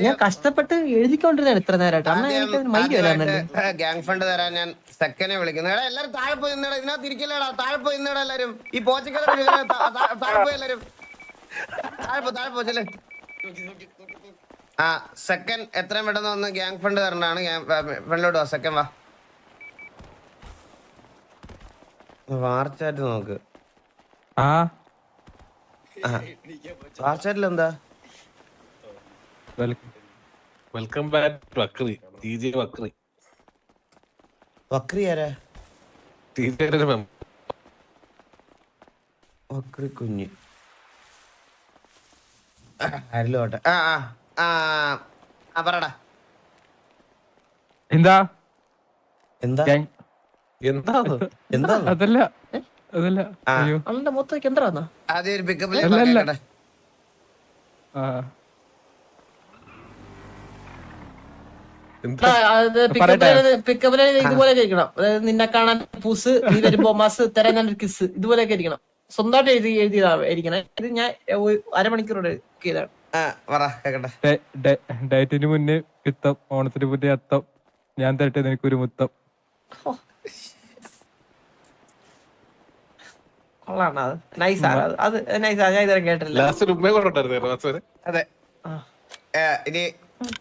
ഞാൻ കഷ്ടപ്പെട്ട് എഴുതിക്കൊണ്ടിരുന്ന ഇത്ര നേരമായിട്ട് ഗ്യാങ് ഫണ്ട് തരാൻ ഞാൻ സെക്കൻഡെ വിളിക്കുന്നു. എടാ എല്ലാരും താഴെ പോയി നിന്നടാ, ഇതിനകത്ത് ഇരിക്കില്ലടാ, താഴെ പോയി നിന്നടാ എല്ലാരും. ഈ പോച്ചക്കട താഴെ പോയി എല്ലാരും താഴെ പോച്ചല്ലേ. ആ സെക്കൻഡ് എത്രയും പെട്ടെന്ന് വന്ന് ഗ്യാങ് ഫണ്ട് തരണ്ടാണ്. ഫ്രണ്ടിലോട്ട് വാ, സെക്കൻഡ് വാ. വാർച്ചാറ്റ് നോക്ക്. വാർച്ചാറ്റിൽ എന്താ? Welcome back വക്രി ടിജെ വക്രി. വക്രി ആരാ? ടിജെയുടെ വക്രി കുഞ്ഞ് അരിലോട്ടെ. പറടാ. എന്താ എന്താ എന്താ അതല്ല അതല്ല അയ്യോ അവളുടെ മൊത്തം എന്താ ആദ്യം ഒരു പിക്കപ്പിൽ പിക്കപ്പില് ഇതുപോലെ ഇരിക്കണം. അതായത് നിന്നെ കാണാൻ പൂസ്, നീ വരുമ്പോ മാസ് തരാൻ ഞാൻ കിസ്, ഇതുപോലെയൊക്കെ ഇരിക്കണം. സ്വന്തമായിട്ട് എഴുതിയതായിരിക്കണേ. ഇത് ഞാൻ അരമണിക്കൂറോടെ ചെയ്താണ്. ഡയറ്റിന് മുന്നേ പിത്തം, ഓണത്തിന് മുന്നേ അത്തം, ഞാൻ തരട്ടെ നിനക്കൊരു മുത്തം. കൊള്ളാണ് അത്. നൈസാണ് അത് നൈസാ. ഞാൻ ഇതുവരെ കേട്ടില്ല. അതെ. ഇനി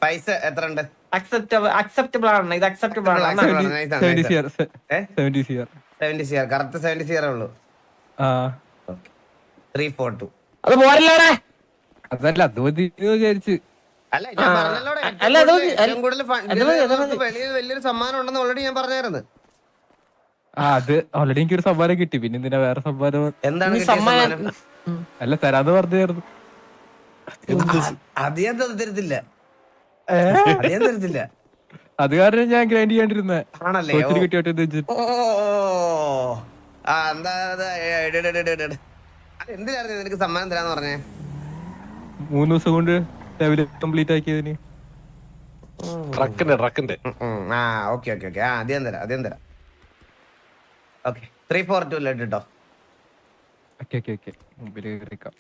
പൈസ എത്ര ഉണ്ട്? അക്സെപ്റ്റബിൾ ആണ്. ഇത് അക്സെപ്റ്റബിൾ ആണ്. 70 CR. കറക്റ്റ് 70 CR ഉള്ളൂ. 342. അത് പോരല്ലോടെ. അതല്ല അത് വിചാരിച്ച്. അല്ല ഞാൻ പറഞ്ഞല്ലോടെ, വലിയൊരു സമ്മാനം ഉണ്ടെന്ന് ഓൾറെഡി ഞാൻ പറഞ്ഞായിരുന്നു. അത് ഓൾറെഡി എനിക്കൊരു സമ്മാനം കിട്ടി. പിന്നെ എന്തിനാ വേറെ സമ്മാനം? എന്താണ് സമ്മാനം? അല്ല തരാന്ന് പറഞ്ഞായിരുന്നു. അത് ഞാൻ തരത്തില്ല. അത് കാരണം ഞാൻ ഗ്രൈൻഡ് ചെയ്യാണ്ടിരുന്നേ. ആണല്ലേ? എന്തിനായിരുന്നു നിനക്ക് സമ്മാനം തരാന്ന് പറഞ്ഞേ? 3 ദിവസം കൊണ്ട് കംപ്ലീറ്റ് ആക്കിയതിന്. ഓക്കെ അധികം തരാം. ഓക്കെ 342 കേട്ടോ. മുമ്പിൽ കേറിക്കാം.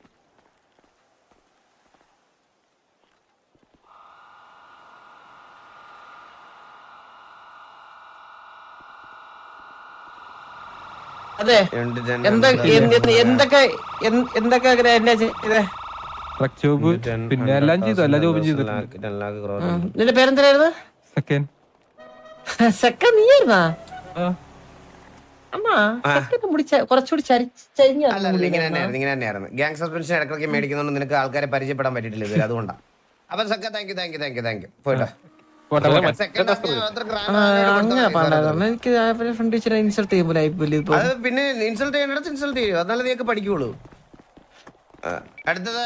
അതെ. എന്തൊക്കെ പിന്നെ എല്ലാം ചെയ്തു, എല്ലാ ജോബും ചെയ്തു. നിന്റെ പേരെന്തായിരുന്നു? സെക്കൻഡ് നീ ആയിരുന്നാ? കുറച്ചുകൂടി ഇങ്ങനെ തന്നെയായിരുന്നു. ഗ്യാങ് സസ്പെൻഷൻ ഇടയ്ക്കിടയ്ക്ക് മേടിക്കുന്നതുകൊണ്ട് നിനക്ക് ആൾക്കാരെ പരിചയപ്പെടാൻ പറ്റിയിട്ടില്ല ഇതുവരെ, അതുകൊണ്ടാണ്. അപ്പൊ സക്ക താങ്ക് യു പോയിട്ടോ. പിന്നെ ഇൻസൾട്ട് ചെയ്യേണ്ടത് ഇൻസൾട്ട് ചെയ്യും, അതല്ല നീയൊക്കെ പഠിക്കുള്ളൂ. അടുത്തത്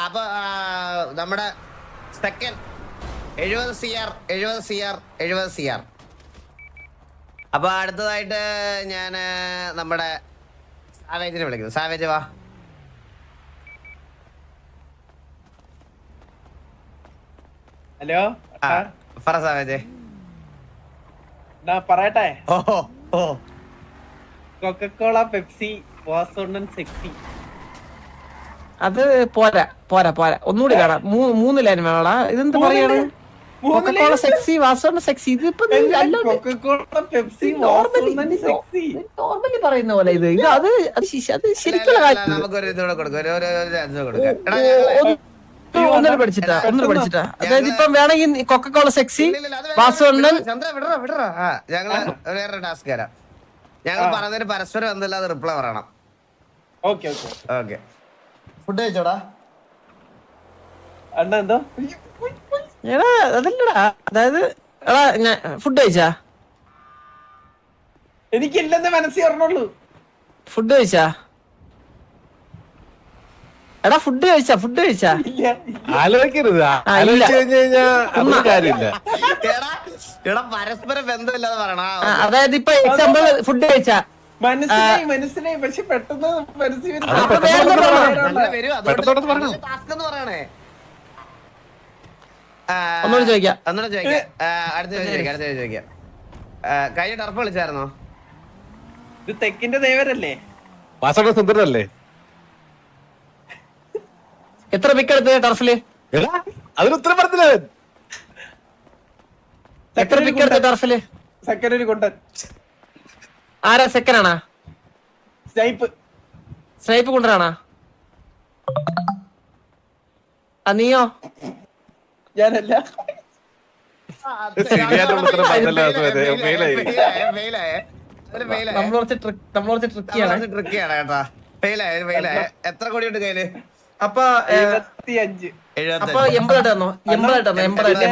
അപ്പൊ നമ്മുടെ സെക്കൻഡ് 70 CR. അപ്പൊ അടുത്തതായിട്ട് ഞാൻ നമ്മുടെ സാവേജിനെ വിളിക്കുന്നു. സാവേജ് വാ. ഹലോ പറ സാവേജ്. പറയട്ടെ. ഓ കൊക്കക്കോള, പെപ്സി, വാസോണ്ടൻ, സെക്സി. അത് പോരാ. ഒന്നുകൂടി കാണാം. 3 ലൈൻ വേണോടാ. ഇതെന്ത് പറയാണ്? കൊക്കക്കോള സെക്സി, വാസോണ്ട സെക്സി. ഇതിപ്പോ നോർമലി പറയുന്ന പോലെ ഇത് അത് ശരിക്കുള്ള കാര്യം. ഒന്നര പഠിച്ചിട്ടാ. അതായത് ഇപ്പം വേണമെങ്കിൽ കൊക്കക്കോള സെക്സി, വാസോണ്ടൻ. ഞങ്ങള് വേറെ ടാസ്ക് തരാം. ഞങ്ങൾ പറഞ്ഞതിന് പരസ്പരം എന്തെല്ലാം റിപ്ലൈ പറയണം. ഓക്കെ ഫുഡ് കഴിച്ചോടാ? അണ്ണ എന്തോ എടാ അതല്ലടാ, അതായത് എടാ ഞാൻ ഫുഡ് കഴിച്ചാ? എനിക്കില്ലെന്ന് മനസ്സിൽ പറഞ്ഞുള്ളൂ. ഫുഡ് കഴിച്ചാ? എടാ ഫുഡ് കഴിച്ചാ? ആലോചിക്കരുത്. കാര്യമില്ല. എടാ പരസ്പരം ബന്ധമില്ലാതെ പറയണ. അതായത് ഇപ്പൊ എക്സാമ്പിൾ ഫുഡ് കഴിച്ചാ മനസ്സിലായി പക്ഷെ പെട്ടെന്ന് മനസ്സിൽ പറയണേ. ഒന്നുകൂടി ചോദിക്കാം. അടുത്ത ചോദിക്കാം. കഴിഞ്ഞ ടർഫ് വിളിച്ചായിരുന്നോ? ഇത് തെക്കിന്റെ ദേവരല്ലേ? സുന്ദരല്ലേ? എത്ര പിക്ക് എടുത്ത് ടർഫില്? എടാ അതിന് ഉത്തരം പറഞ്ഞില്ല അവൻ. എത്ര പിക്ക് എടുത്ത് ടർഫില്? സെക്കൻഡ് ഒരു കൊണ്ടൻ ആരാ സെക്കൻഡാണാ? Snipe snipe കൊണ്ടുവരാണാ? നീയോ? ഞാനല്ല. ശരിയായിട്ടുള്ള ഉത്തരം പറഞ്ഞല്ലോ അത് വരെ. ഫെയിലായി. നമ്മൾ കുറച്ച് ട്രിക്കിയാണ്. ട്രിക്കിയാണ് കേട്ടാ. ഫെയിലായ എത്ര കോടിയുണ്ട് കയ്യില്? അപ്പൊ 75. അപ്പൊ 80 തന്നോ? 80 തന്നോ? 80 80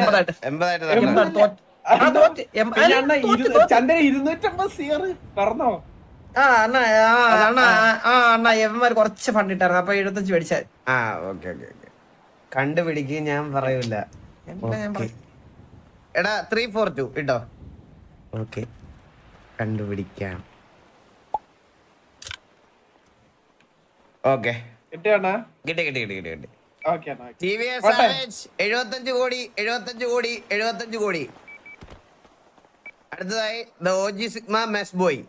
പിന്നെ അണ്ണ ചന്ദ്രൻ 250 സിയർ പറഞ്ഞോ? അണ്ണാ എവന്മാര് കുറച്ച് ഫണ്ട് ഇട്ടായിരുന്നു. അപ്പൊ 75 മേടിച്ചാൽ ആ ഓക്കെ ഓക്കെ ഓക്കെ കണ്ടുപിടിക്കും ഞാൻ പറയൂല. എടാ 342 ഇട്ടോ. ഓക്കെ കണ്ടുപിടിക്കാം. ഓക്കെ കിട്ടിയാണ? കിട്ടി കിട്ടി കിട്ടി കിട്ടി കിട്ടി. ഓക്കെ അണ്ണ. TVS Savage 75 കോടി 75 കോടി 75 കോടി. അടുത്തതായി the OG sigma mess boy.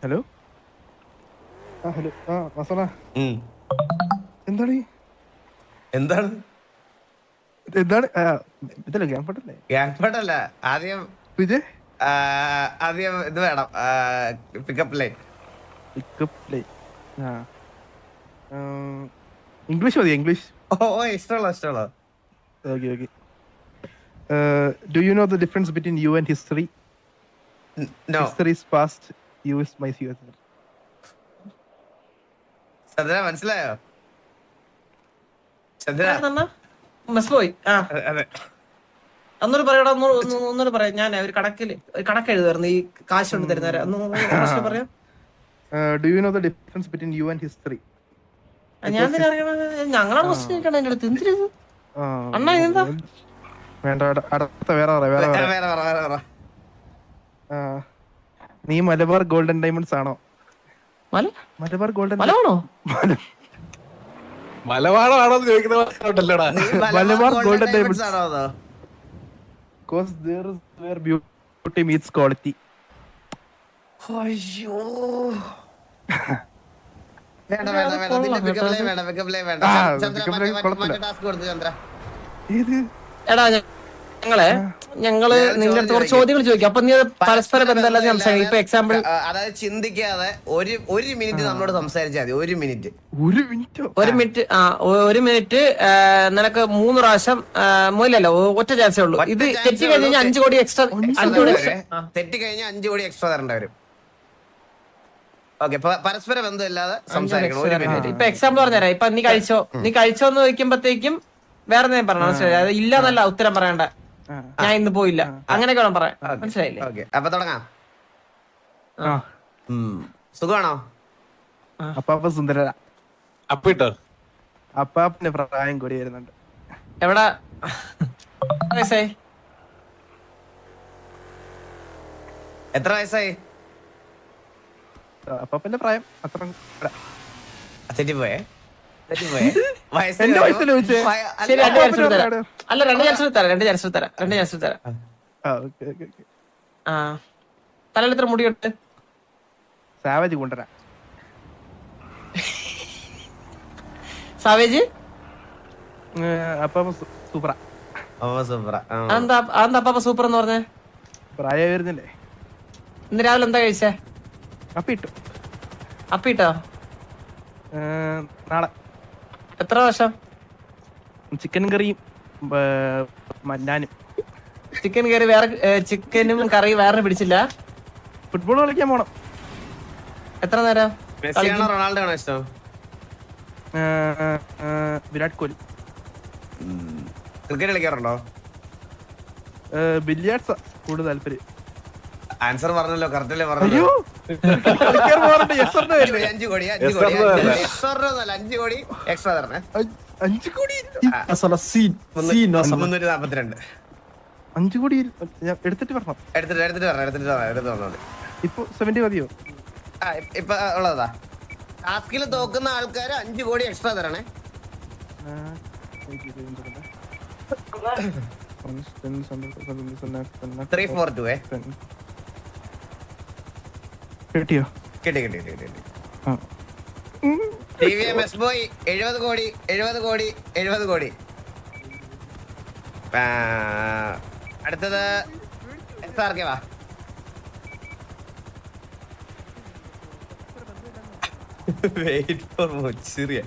Hello hello masala എന്താണ് എന്താണ് എന്താണ് ഇതല്ലേ ഗ്യാങ് പട്ടല്ലേ? ഗ്യാങ് പട്ടല്ല. ആദ്യം വിജയ് ആദ്യം ഇത് വേണം. Pickup line. ഇംഗ്ലീഷ് മതി ഇംഗ്ലീഷ്. ഓ ഇഷ്ടമുള്ള ഇഷ്ടമുള്ള. Okay okay. Do you know the difference between you and history? No. History is past, you is my future. Chandra മനസ്സിലായോ? ചന്ദ്ര മെസ് പോയി. അതെ. ഒന്നൂടെ പറയടാ. ഒന്നൂടെ പറയാം. ഞാൻ ഒരു കണക്ക് എഴുതുമായിരുന്നു ഈ കാശ് കൊണ്ട് തരുന്നവരെ. പറയാം. Do you know the difference between you and history? ഞാൻ ഞങ്ങളാണ് ക്വസ്റ്റ്യൻ കേൾക്കണ എന്റെ അടുത്ത്. എന്തിനു അണ്ണാ എന്താ വേണ്ട അടുത്ത വേറെ വേറെ നീ മലബാർ ഗോൾഡൻ ഡയമണ്ട്സ് ആണോ? മലബാർ ഗോൾഡൻ മലയാണോ? മലവാളമാണോ എന്ന് ചോദിക്കുന്നല്ലോടാ. മലബാർ ഗോൾഡൻ ഡയമണ്ട്സ് ആണോ അതോ? Because there is where beauty meets quality. അയ്യോ വേണ്ട വേണ്ട വേണ്ട. നിന്റെ പിക്കപ്പ് ലൈൻ വേണ്ട. പിക്കപ്പ് ലൈൻ വേണ്ട. ചന്ദ്ര മറ്റേ ടാസ്ക് കൊടുത്തു ചന്ദ്ര. ഏത് എടാ ഞങ്ങള് നിന്റെ അടുത്ത് കുറച്ച് ചോദ്യങ്ങൾ ചോദിക്കും. അപ്പൊ നീ അത് പരസ്പര ബന്ധമല്ലാതെ സംസാരിക്കും. ഇപ്പൊ എക്സാമ്പിൾ അതായത് ചിന്തിക്കാതെ ഒരു മിനിറ്റ് നമ്മളോട് സംസാരിച്ചാൽ മതി. ഒരു മിനിറ്റ്. ഒരു മിനിറ്റ് നിനക്ക് 3 പ്രാവശ്യം മൂലല്ലോ ഒറ്റ ചാൻസേ ഉള്ളൂ. ഇത് തെറ്റി കഴിഞ്ഞാൽ 5 കോടി എക്സ്ട്രാ. 5 കോടി തെറ്റി കഴിഞ്ഞാൽ 5 കോടി എക്സ്ട്രാ തരേണ്ടി വരും. ഓക്കെ പരസ്പര ബന്ധമില്ലാതെ സംസാരിക്കണം. ഒരു മിനിറ്റ്. ഇപ്പൊ എക്സാമ്പിൾ പറഞ്ഞുതരാം. ഇപ്പൊ നീ കഴിച്ചോന്ന് ചോദിക്കുമ്പോഴത്തേക്കും വേറെ എന്തെങ്കിലും പറഞ്ഞു. മനസ്സിലായി? ഇല്ലാന്നല്ല ഉത്തരം പറയണ്ട. ഞാൻ ഇന്ന് പോയില്ല അങ്ങനെയൊക്കെ വേണം പറയാൻ. മനസ്സിലായില്ലേ? ഓക്കെ അപ്പൊ തുടങ്ങാം. സുഖമാണോ? അപ്പാപ്പ സുന്ദര. അപ്പിട്ടോ അപ്പാപ്പന്റെ പ്രായം കൂടി വരുന്നുണ്ട്. എവിടെ വയസ്സായി? എത്ര വയസ്സായി? അപ്പാപ്പന്റെ പ്രായം അത്ര തെറ്റിപ്പോയേ. എന്റെ വയസ്സിൽ ചോദിച്ചേ. ശരി 2 ചാൻസ് തരാം. അല്ല 2 ചാൻസ് തരാം. 2 ചാൻസ് തരാം. 2 ചാൻസ് തരാം. തലയിൽ എത്ര മുടിയുണ്ട്? സാവേജ് കൊണ്ടുവരാ. സാവേജ് അപ്പാപ്പ സൂപ്പറാ. എന്താ അപ്പാപ്പ സൂപ്പർ എന്ന് പറഞ്ഞേ? പ്രായം വരുന്നില്ലേ? ഇന്ന് രാവിലെ എന്താ കഴിച്ചേ? അപ്പിട്ടു. അപ്പിട്ടോ? നാളെ. എത്ര വർഷം? ചിക്കൻ കറിയും ഞാനും. ചിക്കൻ കറി വേറെ, ചിക്കനും കറി വേറെ പിടിച്ചില്ല. ഫുട്ബോൾ കളിക്കാൻ പോണം. എത്ര നേരം? റൊണാൾഡോ ആണോ ഇഷ്ടം? വിരാട് കോഹ്ലി. ക്രിക്കറ്റ് കളിക്കാറുണ്ടോ? ബില്ലിയാർഡ്സ് കൂടുതൽ താല്പര്യം. ആൻസർ പറഞ്ഞല്ലോ. കറക്റ്റല്ലേ അയ്യോ പറഞ്ഞു. 5 കോടി 5 കോടി എക്സ്ട്രാ തരണേ. 5 കോടി 342. 5 കോടി എടുത്തിട്ട് പറഞ്ഞു. എടുത്തിട്ട് പറഞ്ഞു. ഇപ്പൊ 70 മതിയോ? ഇപ്പൊ ഉള്ളതാ. ടാസ്കിൽ തോക്കുന്ന ആൾക്കാര് 5 കോടി എക്സ്ട്രാ തരണേ. 342 കിട്ടിയോ? കിട്ടി TVMS ബോയ് 70 കോടി 70 കോടി 70 കോടി. അടുത്തത് SRK വാ. വെയിറ്റ് ഫോർ മുച്ചിറിയ.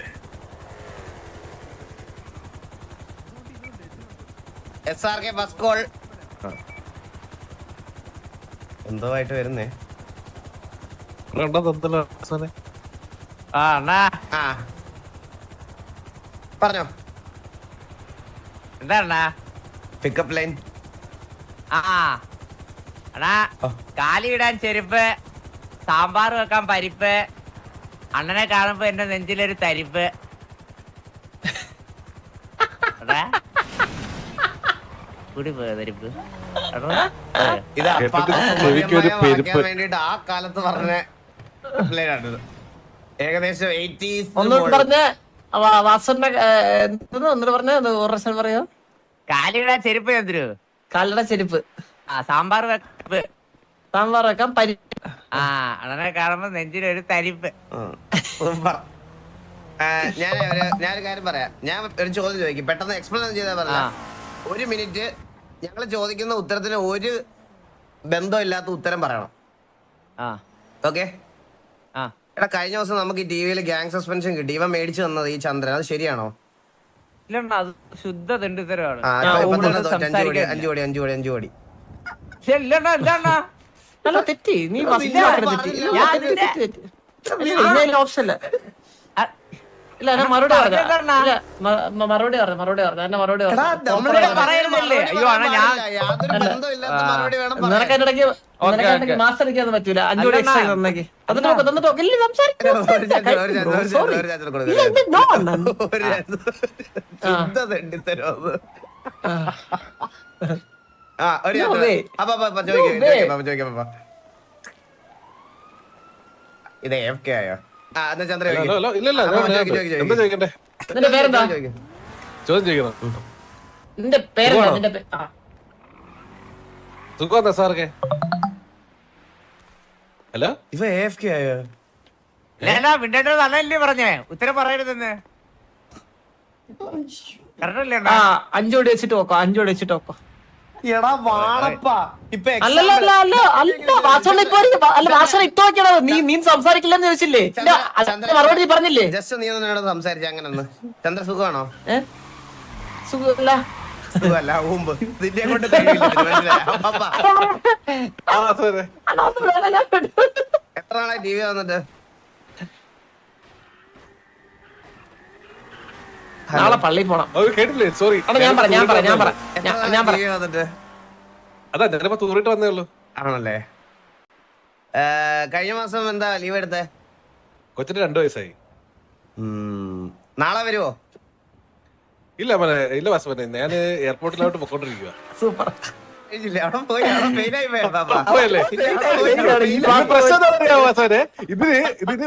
SRK ബസ് കോൾ എന്തോ ആയിട്ട് വരുന്നേ. ആ അണ്ണാ ആ പറഞ്ഞോ. എന്താ അണ്ണാ? Pickup line. ആ അണ്ണാ, കാലിയിടാൻ ചെരുപ്പ്, സാമ്പാർ വെക്കാൻ പരിപ്പ്, അണ്ണനെ കാണുമ്പോ എന്റെ നെഞ്ചിലൊരു തരിപ്പ്. കൂടി പോയ തരിപ്പ്. ഇത് ചെവിക്കൊരു പെരുപ്പ്. വേണ്ടിട്ട് ആ കാലത്ത് പറഞ്ഞ ലൈനാണിത്. ഏകദേശം 80s ഒന്നുകൂടി പറഞ്ഞ വാസന്റെ ഒന്നുകൂടി പറഞ്ഞ ഒരു പ്രാവശ്യം പറയോ. കാലിയിടാൻ ചെരുപ്പ് എന്തിനു? കാലിയുടെ ചെരുപ്പ്, ആ സാമ്പാർ വെപ്പ്, സാമ്പാർ വെക്കാൻ പരി. ആ അണ്ണനെ കാണുമ്പോ നെഞ്ചിലൊരു തരിപ്പ്. ഞാനൊരു കാര്യം പറയാം. ഞാൻ ഒരു ചോദ്യം ചോദിക്കും, പെട്ടെന്ന് എക്സ്പ്ലെയിൻ ചെയ്താൽ പറയാം. 1 മിനിറ്റ് ഞങ്ങൾ ചോദിക്കുന്ന ഉത്തരത്തിന് ഒരു ബന്ധമില്ലാത്ത ഉത്തരം പറയണം. ഓക്കെ? എടാ, കഴിഞ്ഞ ദിവസം നമുക്ക് ഈ ടിവിയിൽ ഗ്യാങ് സസ്പെൻഷൻ കിട്ടി. ഇവൻ മേടിച്ചു തന്നത് ഈ ചന്ദ്രൻ, അത് ശരിയാണോ? ഇല്ലണ്ണ, അത് ശുദ്ധ തെണ്ടിത്തരമാണ്. 5 കോടി. അല്ല തെറ്റി, നീ ഓപ്ഷൻ ഇല്ല. ഇല്ല ഞാൻ മറുപടി പറഞ്ഞു. മറുപടി പറഞ്ഞു. നിനക്ക് അതിനിടയ്ക്ക് മാസം അടിക്കാന്ന് പറ്റൂല. 5 കോടി എക്സ്ട്രാ തന്നേക്ക്. എന്നിട്ട് ഇത് AFK ആയോ? ചന്ദ്ര നിന്റെ പേരെന്താ? ചോദ്യം ചോദിക്കണം. നിന്റെ പേരെന്താ? നിന്റെ സുഖം സാറൊക്കെ. ഹലോ, ഇവ AFK ആയോ? വിണ്ടേണ്ടത് നല്ലല്ലേ പറഞ്ഞേ, ഉത്തരം പറയരുതെന്ന്. കറക്റ്റല്ലേ? 5 കോടി വെച്ചിട്ട് നോക്കോ. 5 കോടി വെച്ചിട്ട് നോക്കോ. എടാ വാണപ്പാ, ഇപ്പൊ വാസന ഇപ്പൊ വെക്കണത്. നീ സംസാരിക്കില്ലെന്ന് ചോദിച്ചില്ലേ? മറുപടി പറഞ്ഞില്ലേ? ജസ്റ്റ് നീ ഒന്നോട് സംസാരിച്ച അങ്ങനെ ഒന്ന്. ചന്ദ്ര സുഖമാണോ? സുഖമല്ല. സുഖമല്ല, ഊമ്പ് നിന്നെ കൊണ്ട് കഴിയില്ല. എത്ര നാളായി TV വന്നിട്ട്? നാളെ പള്ളിയിൽ പോണം. കേട്ടില്ലേ? സോറി, ഞാൻ പറയാം. TV വന്നിട്ട് അതാ ഞാനിപ്പോ തൂറിട്ട് വന്നേ ഉള്ളൂ. ആണല്ലേ? കഴിഞ്ഞ മാസം എന്താ ലീവ് എടുത്തേ? കൊച്ചിന് 2 വയസ്സായി. നാളെ വരുവോ? ഇല്ല ഇല്ല വാസു, ഞാന് എയർപോർട്ടിലോട്ട് പൊക്കോണ്ടിരിക്കുക. സൂപ്പർ. അവിടെ പോയി ഫെയിലായി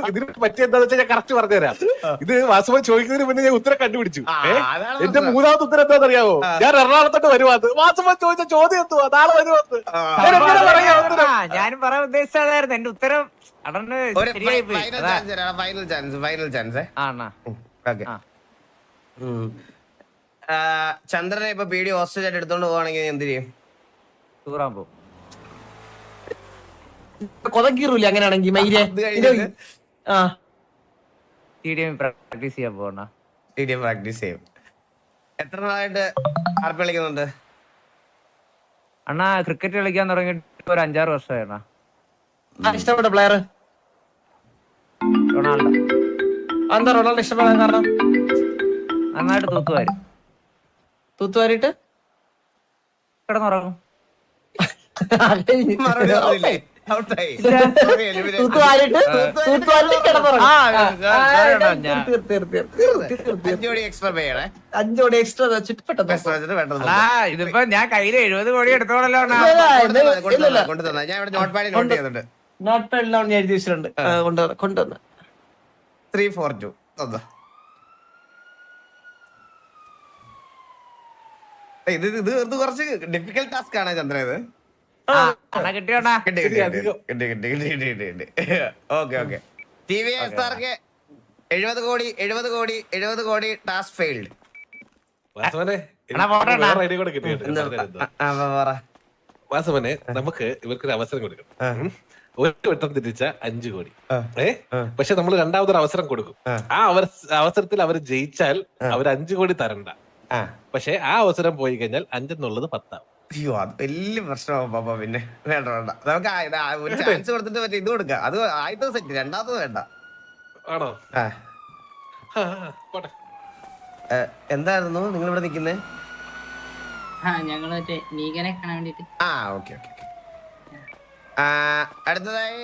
ഇതിന് പറ്റിയെന്താന്ന് വെച്ചാൽ ഞാൻ കറക്റ്റ് പറഞ്ഞുതരാം. ഇത് വാസുമൻ ചോദിക്കുന്നതിന് മുന്നേ ഞാൻ ഉത്തരം കണ്ടുപിടിച്ചു. എന്റെ 3ാമത്തെ ഉത്തരം എന്താണെന്ന് അറിയാവോ? ഞാൻ എറണാകുളത്തോട്ട് വരുവാന്ന്. വാസുമൻ ചോദിച്ച ചോദ്യം എത്തുവാ, നാളെ വരുവാന്ന്. ഞാനും പറയാൻ ഉദ്ദേശിച്ചായിരുന്നു എന്റെ ഉത്തരം. Final chance. ചന്ദ്രനെ ഇപ്പൊ PD ഹോസ്റ്റേജ് ആയിട്ട് എടുത്തോണ്ട് പോവാണെങ്കിൽ എന്ത് ചെയ്യും? ടൂറാൻ പോകും. കൊതക്കീറൂല അങ്ങനെയാണെങ്കിൽ മൈരെ. പ്രാക്ടീസ് ചെയ്യാൻ പോകണ. പ്രാക്ടീസ് ചെയ്യും. എത്ര നാളായിട്ട് RP കളിക്കുന്നുണ്ട്? അണ്ണാ ക്രിക്കറ്റ് കളിക്കാൻ തുടങ്ങിയിട്ട് ഒരു 5-6 വർഷമായിണ്ണ. ഇഷ്ടപ്പെട്ട പ്ലെയർ റൊണാൾഡോ. എന്താ റൊണാൾഡോ ഇഷ്ടപ്പെടാൻ കാരണം? നന്നായിട്ട് തൂത്തുവാരിട്ട് കിടന്നുറങ്ങും. ഇതിപ്പോ ഞാൻ കയ്യില് 70 കോടി എടുത്തോളല്ലോ. ഞാൻ ഇവിടെ നോട്ട് പാഡിൽ നോട്ട് ചെയ്തിട്ടുണ്ട്. നോട്ട് പാഡിലാണ് ഞാൻ എഴുതി വെച്ചിട്ടുണ്ട്. കൊണ്ടുവന്ന് 342 ഇത് കുറച്ച് ഡിഫിക്കൽട്ട് ടാസ്ക് ആണ് ചന്ദ്ര ഇത്. അണ്ണാ കിട്ടിയോണ്ടാ ഓക്കെ TVSRK 70 കോടി ടാസ്ക് ഫെയിൽഡ്. വാസവനെ അണ്ണാ പോട്ടെ അണ്ണാ. വേറെ ഐഡിയ കൂടെ കിട്ടിയിട്ടുണ്ട്. വാസവനെ നമുക്ക് ഇവർക്കൊരു അവസരം കൊടുക്കണം. ഒരു വട്ടം തിരിച്ച 5 കോടി. പക്ഷെ നമ്മൾ രണ്ടാമതൊരു അവസരം കൊടുക്കും. ആ അവസരത്തിൽ അവർ ജയിച്ചാൽ അവർ 5 കോടി തരണ്ട. പക്ഷെ ആ അവസരം പോയി കഴിഞ്ഞാൽ 5 എന്നുള്ളത് 10 ആവും. അയ്യോ അത് വലിയ പ്രശ്നമാവും പാപ്പ. പിന്നെ വേണ്ട നമുക്ക് ഒരു ചാൻസ് കൊടുത്തിട്ട് മറ്റേ ഇത് കൊടുക്കാം. അത് ആദ്യത്തെ സെറ്റ്, രണ്ടാമത് വേണ്ട. ആണോ? പോട്ടെ. എന്തായിരുന്നു നിങ്ങൾ ഇവിടെ നിൽക്കുന്നേ? ഞങ്ങള് മറ്റേ നീകനെ കാണാൻ വേണ്ടിട്ട്. ഓക്കെ. അടുത്തതായി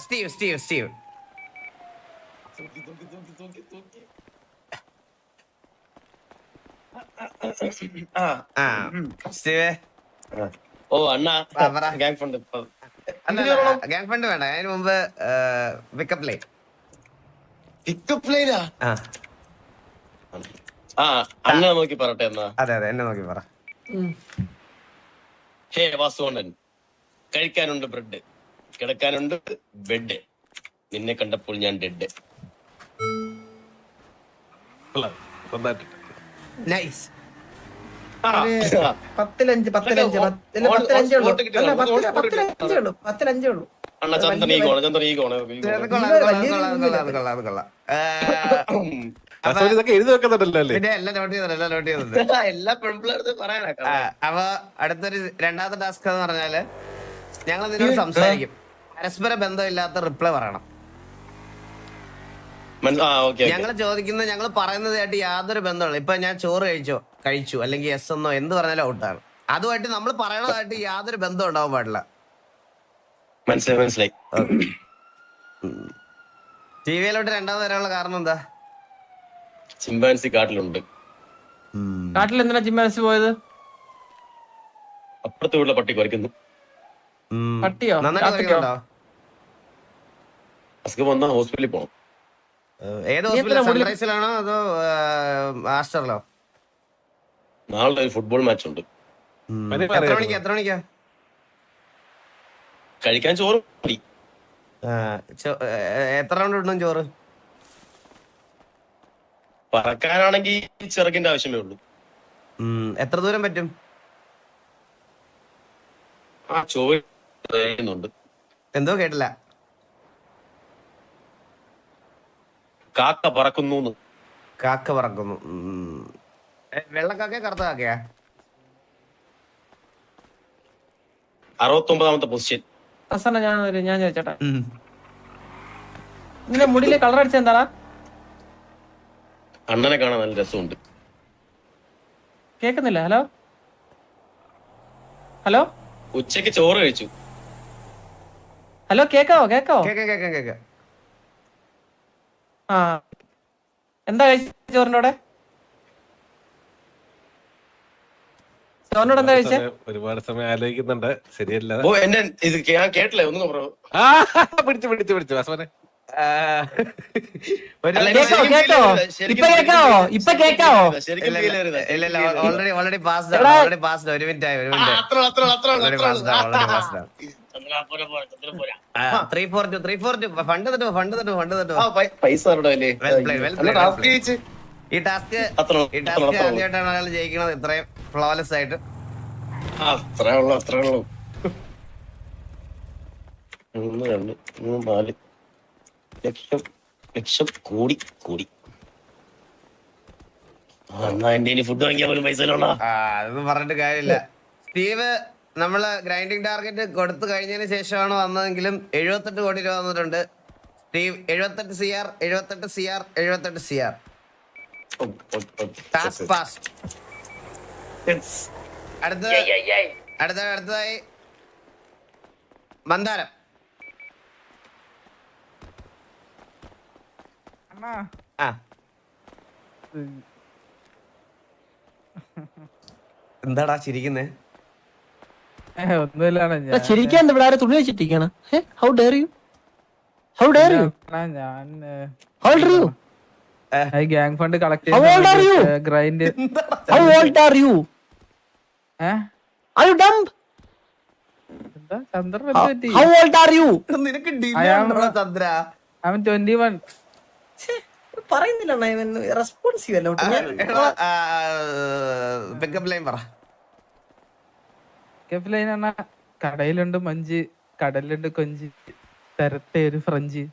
സ്റ്റീവ്. സ്റ്റീവേ ഓ അണ്ണാ ഗാങ് ഫണ്ട് ഗാങ് ഫണ്ട് വേണ്ട. അതിന് മുമ്പ് പിക്കപ്പ് ലൈൻ. പിക്കപ്പ് ലൈനാ? അണ്ണ നോക്കി പറട്ടെ എന്നാ. അതെ എന്നെ നോക്കി പറ. ഹേ വാസുവണ്ണൻ, കഴിക്കാനുണ്ട് ബ്രെഡ്, കിടക്കാനുണ്ട് ബെഡ്, നിന്നെ കണ്ടപ്പോൾ ഞാൻ ഡെഡ്. നൈസ്. 10-5 ഉള്ളൂ. അണ്ണ ചന്ദ്രൻ ഈ കോണ ഇതൊക്കെ എഴുതി വെക്കുന്നുണ്ടല്ലോ അല്ലേ? പിന്നെ എല്ലാം നോട്ട് ചെയ്യുന്നുണ്ട്. എല്ലാ പെൺപിള്ളേർക്ക് പറയാനാ. അപ്പൊ അടുത്തൊരു രണ്ടാമത്തെ ടാസ്ക് എന്ന് പറഞ്ഞാല് ഞങ്ങൾ നിന്നോട് സംസാരിക്കും. പരസ്പര ബന്ധമില്ലാത്ത റിപ്ലൈ പറയണം. ഞങ്ങൾ ചോദിക്കുന്നത് ഞങ്ങൾ പറയുന്നതായിട്ട് യാതൊരു ബന്ധമില്ല. ഇപ്പൊ ഞാൻ ചോറ് കഴിച്ചു അല്ലെങ്കിൽ യെസ് എന്നോ എന്ത് പറഞ്ഞാലും ഔട്ടാണ്. അതുമായിട്ട് നമ്മൾ പറയണതായിട്ട് യാതൊരു ബന്ധം ഉണ്ടാവാൻ പാടില്ല. മനസ്സിലായി. ടിവിയിലോട്ട് രണ്ടാമത് വരാനുള്ള കാരണം എന്താ? ചിമ്പാൻസി കാട്ടിലുണ്ട്. കാട്ടിൽ എന്തിനാ ചിമ്പാൻസി പോയത്? അപ്പുറത്തെ വീട്ടിലെ പട്ടി കുറയ്ക്കുന്നു. പട്ടിയോ? നന്നായിട്ട് കളിക്കുന്നുണ്ടോ? അസുഖം വന്നാ ഹോസ്പിറ്റലിൽ പോണം. ഏത് ഹോസ്പിറ്റൽ? സൺറൈസിലാണോ അതോ ആസ്റ്ററിലോ? നാളെ ഒരു ഫുട്ബോൾ മാച്ച് ഉണ്ട്. എത്ര മണിക്കാ? കഴിക്കാൻ ചോറ് മതി. എത്ര റൗണ്ട് ഇടണം ചോറ്? പറക്കാനാണെങ്കിൽ ചിറകിന്റെ ആവശ്യമേ ഉള്ളൂ. എത്ര ദൂരം പറ്റും? ചോറുണ്ട്. എന്തോ കേട്ടില്ല. കാക്ക പറക്കുന്നു. കാക്ക പറക്കുന്നു. വെള്ളക്കാക്കയാ കറുത്ത കാക്കയാ? 69ാമത്തെ പൊസിഷൻ. ഞാൻ ചോദിച്ചോട്ടെ, നിന്റെ മുടിയിലെ കളർ അടിച്ച എന്താടാ? അണ്ണനെ കാണാൻ നല്ല രസമുണ്ട്. കേക്കുന്നില്ല? ഹലോ ഉച്ചക്ക് ചോറ് കഴിച്ചു. ഹലോ കേക്കാവോ? കേക്കാം. എന്താ കഴിച്ച ചോറിന്റെ കൂടെ? എന്താ കഴിച്ചേ? ഒരുപാട് സമയം ആലോചിക്കുന്നുണ്ട്. ശരിയല്ല. ഓ എന്നെ ഇത് ഞാൻ കേട്ടില്ലേ, ഒന്നും പറ. പിടിച്ചു വാസവനെ. ഇപ്പൊ കേക്കാവോ? Already passed. ഒരു മിനിറ്റ് ആയി. 342 ഫണ്ട് തട്ടോ. പൈസ ഈ ടാസ്ക് ആദ്യമായിട്ടാണ് ഒരാൾ ജയിക്കണത് ഇത്രയും ഫ്ലോലെസ് ആയിട്ട്. അത്രേ ഉള്ളു. 1 2 3 4 ലക്ഷം കോടി. എന്റെ ഫുഡ് വാങ്ങിക്കാൻ പോലും പൈസ അതൊന്നും പറഞ്ഞിട്ട് കാര്യമില്ല. സ്റ്റീവ് നമ്മള് ഗ്രൈൻഡിങ് ടാർഗറ്റ് കൊടുത്തു കഴിഞ്ഞതിന് ശേഷമാണ് വന്നതെങ്കിലും 78 കോടി രൂപ വന്നിട്ടുണ്ട്. Steve 78 CR. അടുത്തതായി മന്ദാരം. എന്താടാ ചിരിക്കുന്നേ? ശരിക്കും എന്താ ഇവിടെ ആരെ തുണി വെച്ചിട്ടിരിക്കണ? How dare you? Gang fund collect How old are you? Grind How old are you? Are you dumb? എന്താ ചന്ദ്രൻ How old are you? നിനക്ക് ഡിലേ ഉണ്ടോ ചന്ദ്ര? അവൻ 21. പറയുന്നില്ല ഇവൻ റെസ്പോൺസീവ് അല്ല പിക്കപ്പ് ലൈൻ പറ. ലൈനാണ് കടയിലുണ്ട് മഞ്ച്, കടലിലുണ്ട് കൊഞ്ച്, തരട്ടെ ഒരു ഫ്രഞ്ച്.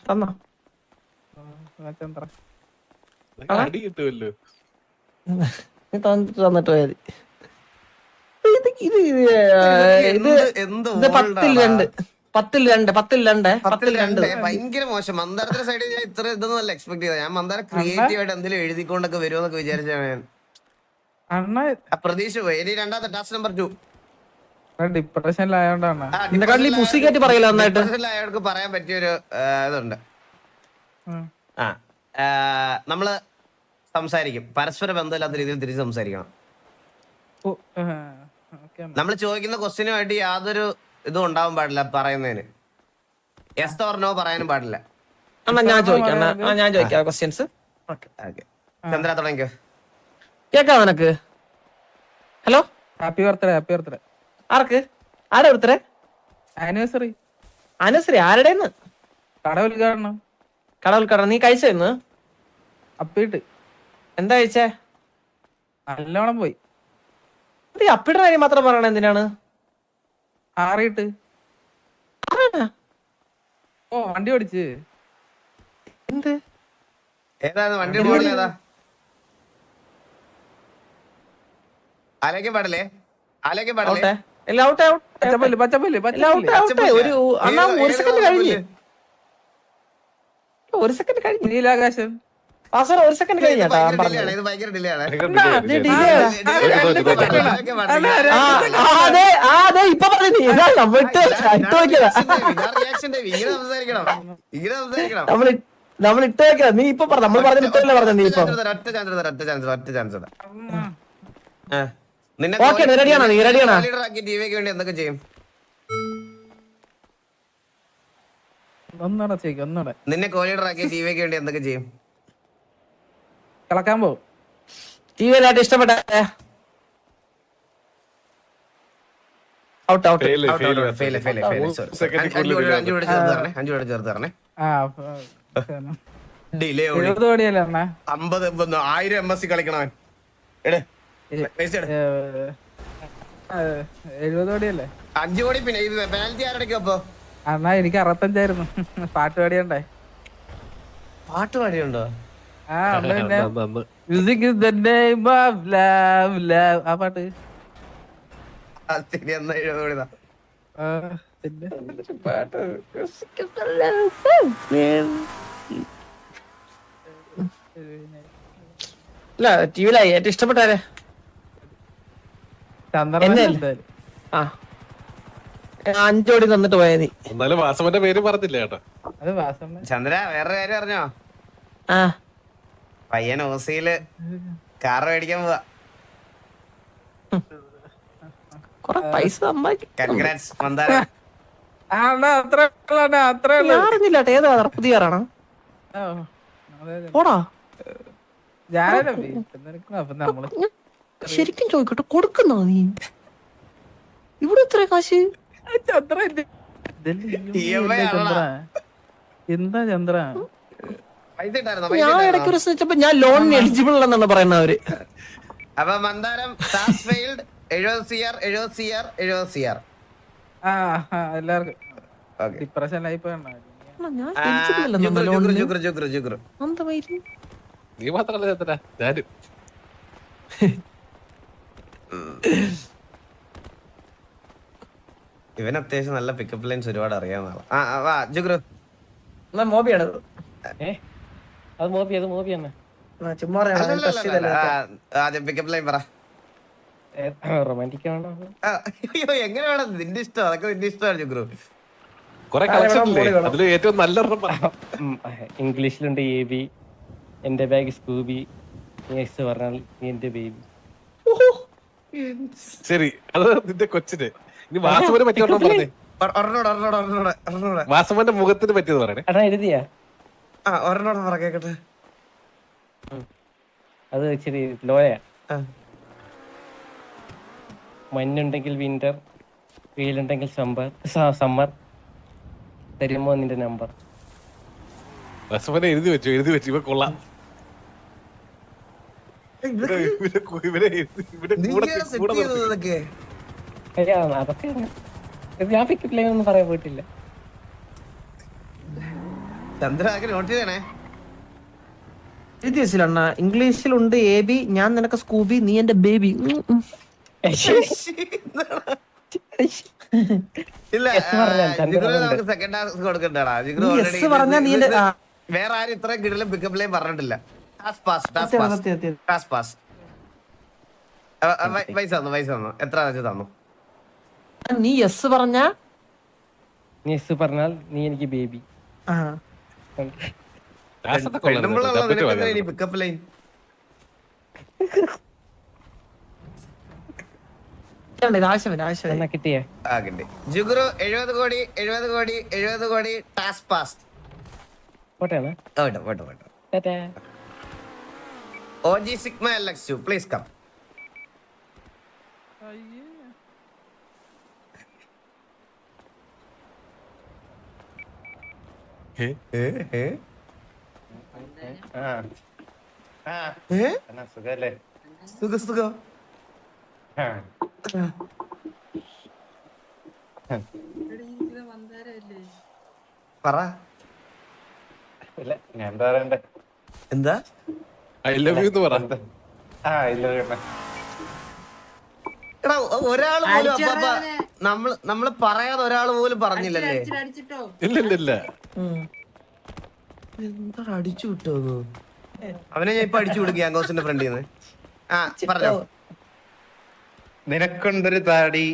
തന്നോ ചന്ദ്ര അടി കിട്ടുമല്ലോ. നീ തന്നിട്ട് പോയത് എന്ത് ഇത് 10-2 ഭയങ്കര മോശം. മന്ദാരത്തിന്റെ സൈഡിൽ ഞാൻ ഇത്ര ഇതൊന്നും അല്ല എക്സ്പെക്ട് ചെയ്തത്. ഞാൻ മന്ദാരം ക്രിയേറ്റീവ് ആയിട്ട് എന്തെങ്കിലും എഴുതിക്കൊണ്ടൊക്കെ വരുമെന്നൊക്കെ വിചാരിച്ചാണ് ഞാൻ. അണ്ണ പ്രതീക്ഷ പോയി. ഇനി രണ്ടാമത്തെ ടാസ്ക് നമ്പർ 2. ഡിപ്രഷനിലായോണ്ടാണ്. പുസിക്കാറ്റ് പറയില്ല നന്നായിട്ട്. അയാൾക്ക് പറയാൻ പറ്റിയൊരു ഇതുണ്ട്. നമ്മള് സംസാരിക്കും, പരസ്പര ബന്ധമില്ലാത്ത രീതിയിൽ തിരിച്ച് സംസാരിക്കണം. നമ്മൾ ചോദിക്കുന്ന ക്വസ്റ്റ്യനുമായിട്ട് യാതൊരു ഇതും ഉണ്ടാവാൻ പാടില്ല പറയുന്നതിന്. യെസ് ഓർ നോ പറയാനും പാടില്ല. ഞാൻ ചോദിക്കാം ക്വസ്റ്റ്യൻസ്. ചന്ദ്ര തുടങ്ങിക്കോ. കേക്കാം നിനക്ക്? Hello, happy birthday. Happy birthday. ആർക്ക്? ആരുടെ ബർത്ത്ഡേ? ആനിവേഴ്സറി. ആനിവേഴ്സറി ആരുടെന്ന്? കട ഉദ്ഘാടനം. കട ഉദ്ഘാടനം. നീ കഴിച്ചെന്ന്? അപ്പിട്ട്. എന്താ കഴിച്ചേ? നല്ലോണം പോയി. അപ്പിയുടെ കാര്യം മാത്രം പറയണ എന്തിനാണ്? ആറിയിട്ട്. ഓ വണ്ടി ഓടിച്ച്. എന്ത് ഏതാണ് വണ്ടി മോഡൽ? ഏതാ? ആലോചിക്കാൻ പാടില്ലേ? ആലോചിക്കാൻ പാടില്ലേ? പച്ചപ്പല്ല് പച്ചപ്പല്ല് ഒരു അണ്ണാ ഒരു സെക്കൻഡ് കഴിഞ്ഞ്. ഒരു സെക്കൻഡ് കഴിഞ്ഞ്. നീലാകാശം. ഒരു സെക്കൻഡ് കഴിഞ്ഞാട്ടാ പറഞ്ഞത്. ഇത് ഭയങ്കര ഡിലേ ആണ്. അതെ ഇപ്പൊ പറഞ്ഞു. നമ്മൾ ഇട്ട് വെക്കതാ. നമ്മൾ ഇട്ട് വെക്കതാ. നീ ഇപ്പൊ പറഞ്ഞു. നമ്മൾ പറഞ്ഞ ഇട്ടല്ലേ പറഞ്ഞ നീ ഇപ്പൊ. ഓക്കെ റെഡിയാണോ? നീ റെഡിയാണോ? ടിവിക്ക് വേണ്ടി എന്തൊക്കെ ചെയ്യും? ഒന്നൂടെ നിന്നെ കോലീഡർ ആക്കിയ ടിവിക്ക് വേണ്ടി എന്തൊക്കെ ചെയ്യും? കളക്കാൻ പോവും. ടി വിയിലായിട്ട് ഇഷ്ടപ്പെട്ട ഔട്ട് ഔട്ട്. അഞ്ചു ചേർത്ത് തരണേ. ആ ഡിലേ 70 കോടിയല്ലേ അണ്ണാ? 1000 MSC കളിക്കണവൻ. 70 കോടിയല്ലേ? 5 കോടി. പിന്നെ ഇത് പെനാൽറ്റി ആരുടെ അപ്പൊ? അണ്ണാ എനിക്ക് 65 പാട്ട് പാടിയണ്ടേ? പാട്ട് പാടിയുണ്ടോ? ആ പിന്നെ music is the name of love love. ആ പാട്ട്. ശരി, എന്നാ 70 കോടി. ഇല്ല ടി വിയിലായി ഏറ്റവും ഇഷ്ടപ്പെട്ടാരെ? ചന്ദ്രൻ. ആ 5 കോടി തന്നിട്ട് പോയ നീ. എന്നാലും വാസവന്റെ പേര് പറഞ്ഞില്ല കേട്ടോ. അത് വാസമ്മ. ചന്ദ്ര വേറെ കാര്യം അറിഞ്ഞോ? ആ പയ്യൻ ഓസിയില് കാർ മേടിക്കാൻ പോവാ. കൊറേ പൈസ കൺഗ്രാറ്റ്സ് മന്ദാരം. അറിഞ്ഞില്ല. ഏതാ പുതിയ കാറാണോ? പോടാ. ശരിക്കും ചോദിക്കട്ടെ, കൊടുക്കുന്നോ നീ? ഇവിടെ എത്ര കാശ്? എന്താ ചന്ദ്ര? ഞാൻ ഇടയ്ക്ക് വെച്ചപ്പോ ഞാൻ ലോണിന് എലിജിബിൾ അല്ലെന്നാണ് പറയുന്നത് അവര്. അപ്പൊ മന്ദാരം task failed. 70 CR 70 CR 70 CR. എല്ലാവർക്കും ഡിപ്രഷനിലായി പോയണ്ട. ഞാൻ eligible അല്ലെന്നാണ് ലോണിന്. ജുഗ്രു. നീ മാത്രല്ല ചേട്ടാ, ഞാനും. ഇവൻ അത്യാവശ്യം നല്ല പിക്കപ്പ് ലൈൻസ് ഒരുപാട് അറിയാവുന്ന ജുഗ്രു. മോബിയാണത്. അത് മോബിയാണ്. ചുമ്മാ ആദ്യം പിക്കപ്പ് ലൈൻ പറ. റൊമാൻറ്റിക് ആണോ? എങ്ങനെ വേണം? നിന്റെ ഇഷ്ടം. അതൊക്കെ നിന്റെ ഇഷ്ടമാണ് ജുഗ്രു. കൊറേ കളക്ഷൻ ഇല്ലേ? അതില് ഏറ്റവും നല്ലൊരു ഇംഗ്ലീഷിലുണ്ട് AB, എന്റെ ബാഗ് സ്കൂബി, നീ പറഞ്ഞാൽ നീ എന്റെ ബേബി. ശരി, അത് നിന്റെ കൊച്ചിന്. ഇനി വാസവന് പറ്റിയ പറഞ്ഞേ. വാസവന്റെ മുഖത്തിന് പറ്റിയത് പറയണേ. അടാ എഴുതിയാ? ഒരെണ്ണോടെ പറ കേക്കട്ടെ. അത് ഇച്ചിരി ലോയാ. ആ. മഞ്ഞുണ്ടെങ്കിൽ വിന്റർ, വെയിലുണ്ടെങ്കിൽ സമ്മർ, തരുമോ നിന്റെ നമ്പർ? വാസവനെ എഴുതി വെച്ചു ഇവ കൊള്ളാം. ഇതൊക്കെ അതൊക്കെ ഞാൻ പിക്കപ്പ് ഒന്നും പറയാൻ പോയിട്ടില്ല. ചന്ദ്രൻ നോട്ട് ചെയ്യണേ. എഴുതി വെച്ചില്ല ഇംഗ്ലീഷിലുണ്ട് AB, ഞാൻ നിനക്ക് സ്കൂബി, നീ എന്റെ ബേബി. ഇല്ല നമുക്ക് സെക്കൻഡ് ടാസ്ക് കൊടുക്കണ്ടാടാ. ജിഗ്രോ already വേറെ ആരും ഇത്രയും കിടലും പിക്കപ്പ് ലൈൻ പറഞ്ഞിട്ടില്ല. പൈസ തന്നു എത്ര തന്നു? നീ യെസ് പറഞ്ഞ നീ എസ് പറഞ്ഞാൽ നീ എനിക്ക് ബേബി. പിക്കപ്പ് ലൈൻ എന്നാ കിട്ടിയേ? കിട്ടി. ജുഗ്രു 70 കോടി 70 കോടി 70 കോടി ടാസ്ക് പാസ്. പോട്ടെയാണ്. പോട്ടെ. OG Sigma LX2 please come. സുഖം. പറ. ഞാൻ എന്താ പറയണ്ടേ? എന്താ ഐ ലവ് യു എന്ന് പറ. എടാ ഒരാള് പോലും നമ്മള് പറയാതെ ഒരാള് പോലും പറഞ്ഞില്ലല്ലേ? ഇല്ല എന്താ അടിച്ചു വിട്ടോ? അവനെ ഞാൻ ഇപ്പൊ അടിച്ചു വിടും ഗ്യാങ്കോസിന്റെ ഫ്രണ്ടിൽ നിന്ന്. പറഞ്ഞോ. നിനക്കൊണ്ടൊരു താടി,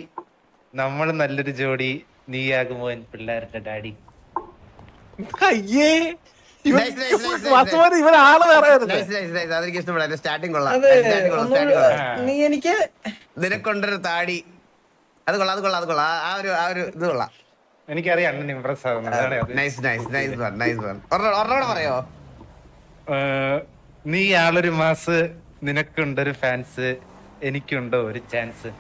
നമ്മൾ നല്ലൊരു ജോഡി, നീയാകുമോ എൻ പിള്ളേരുടെ ഡാഡി. അയ്യേ അതെനിക്ക് ഇഷ്ടപ്പെടാം. സ്റ്റാർട്ടിങ് കൊള്ളാം. നീ എനിക്ക് നിനക്കൊണ്ടൊരു താടി, അത് കൊള്ളാം. ആ ഒരു ഇത് കൊള്ളാം. എനിക്കറിയാം അണ്ണൻ ഇംപ്രസ് ആവുന്നത്. ഒരെണ്ണോടെ പറയോ? നീ ആളൊരു മാസ്, നിനക്കുണ്ടൊരു ഫാൻസ്, എനിക്കുണ്ടോ ഒരു ചാൻസ്.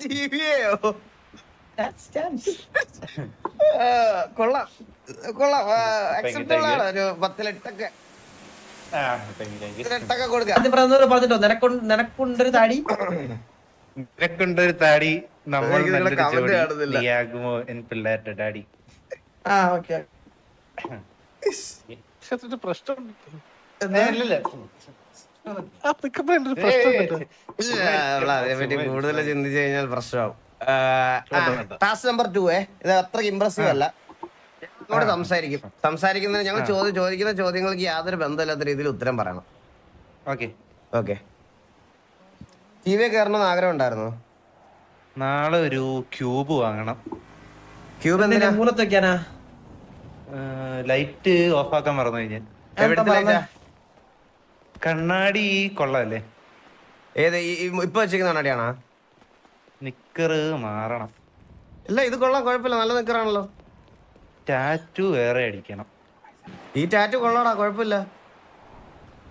TV കൊള്ളാം. അക്സെപ്റ്റബിൾ ആണ്. ഒരു 10-8 കൊടുക്കാം. പറഞ്ഞിട്ടോ നിനക്കൊണ്ടൊരു താടി, നിനക്കൊണ്ടൊരു താടി, നമ്മൾ നല്ലൊരു ജോഡി, നീയാകുമോ എൻ പിള്ളേരുടെ ഡാഡി. അതേപറ്റി കൂടുതൽ ചിന്തിച്ചു കഴിഞ്ഞാൽ പ്രശ്നമാവും. ടാസ്ക് നമ്പർ 2 ഇത് അത്ര ഇംപ്രസീവ് അല്ല. ഞങ്ങളോട് സംസാരിക്കുന്നതിന് ഞങ്ങൾ ചോദിക്കുന്ന ചോദ്യങ്ങൾക്ക് യാതൊരു ബന്ധമില്ലാത്ത രീതിയിൽ ഉത്തരം പറയണം. ഓക്കെ. TV കയറണമെന്ന് ആഗ്രഹം ഉണ്ടായിരുന്നു. നാളെ ഒരു ക്യൂബ് വാങ്ങണം. ക്യൂബ് എന്തിനാ? മൂലത്ത് വെക്കാനാ? ലൈറ്റ് ഓഫ് ആക്കാൻ മറന്നു കഴിഞ്ഞാൽ. കണ്ണാടി കൊള്ളാല്ലേ? ഏത് ഇപ്പൊ വെച്ചിരിക്കുന്ന കണ്ണാടിയാണോ? നിക്കറ് മാറണം. ഇല്ല ഇത് കൊള്ളാം, കുഴപ്പമില്ല, നല്ല നിക്കറാണല്ലോ. ടാറ്റു വേറെ അടിക്കണം. ഈ ടാറ്റു കൊള്ളാടാ, കുഴപ്പമില്ല.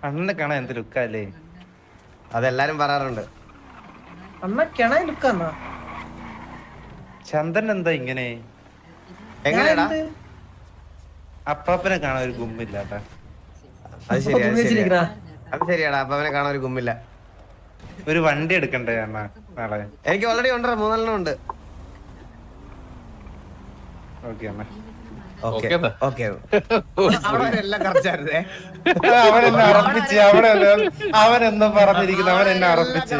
അണ്ണനെ കാണാൻ എന്ത് ലുക്കല്ലേ? അതെല്ലാരും പറയാറുണ്ട്. ചന്ദ്രൻ എന്താ ഇങ്ങനെ? എങ്ങനെയാടാ? അപ്പാപ്പനെ കാണാൻ ഒരു ഗുമ്മില്ലാട്ടാ. അത് ശരിയാടാ, അപ്പാപ്പനെ കാണാൻ ഒരു ഗുമ്മില്ല. ഒരു വണ്ടി എടുക്കണ്ടേ അണ്ണാ നാളെ? എനിക്ക് ഓൾറെഡി ഉണ്ട്, 3 ഉണ്ട്. ഓക്കെ അണ്ണാ. എല്ലാം കറച്ചായിരുന്നേ. അവനെന്നെ അറപ്പിച്ച്, അവനെന്ന് പറഞ്ഞിരിക്കുന്നു, അവനെന്നെ അറപ്പിച്ച്.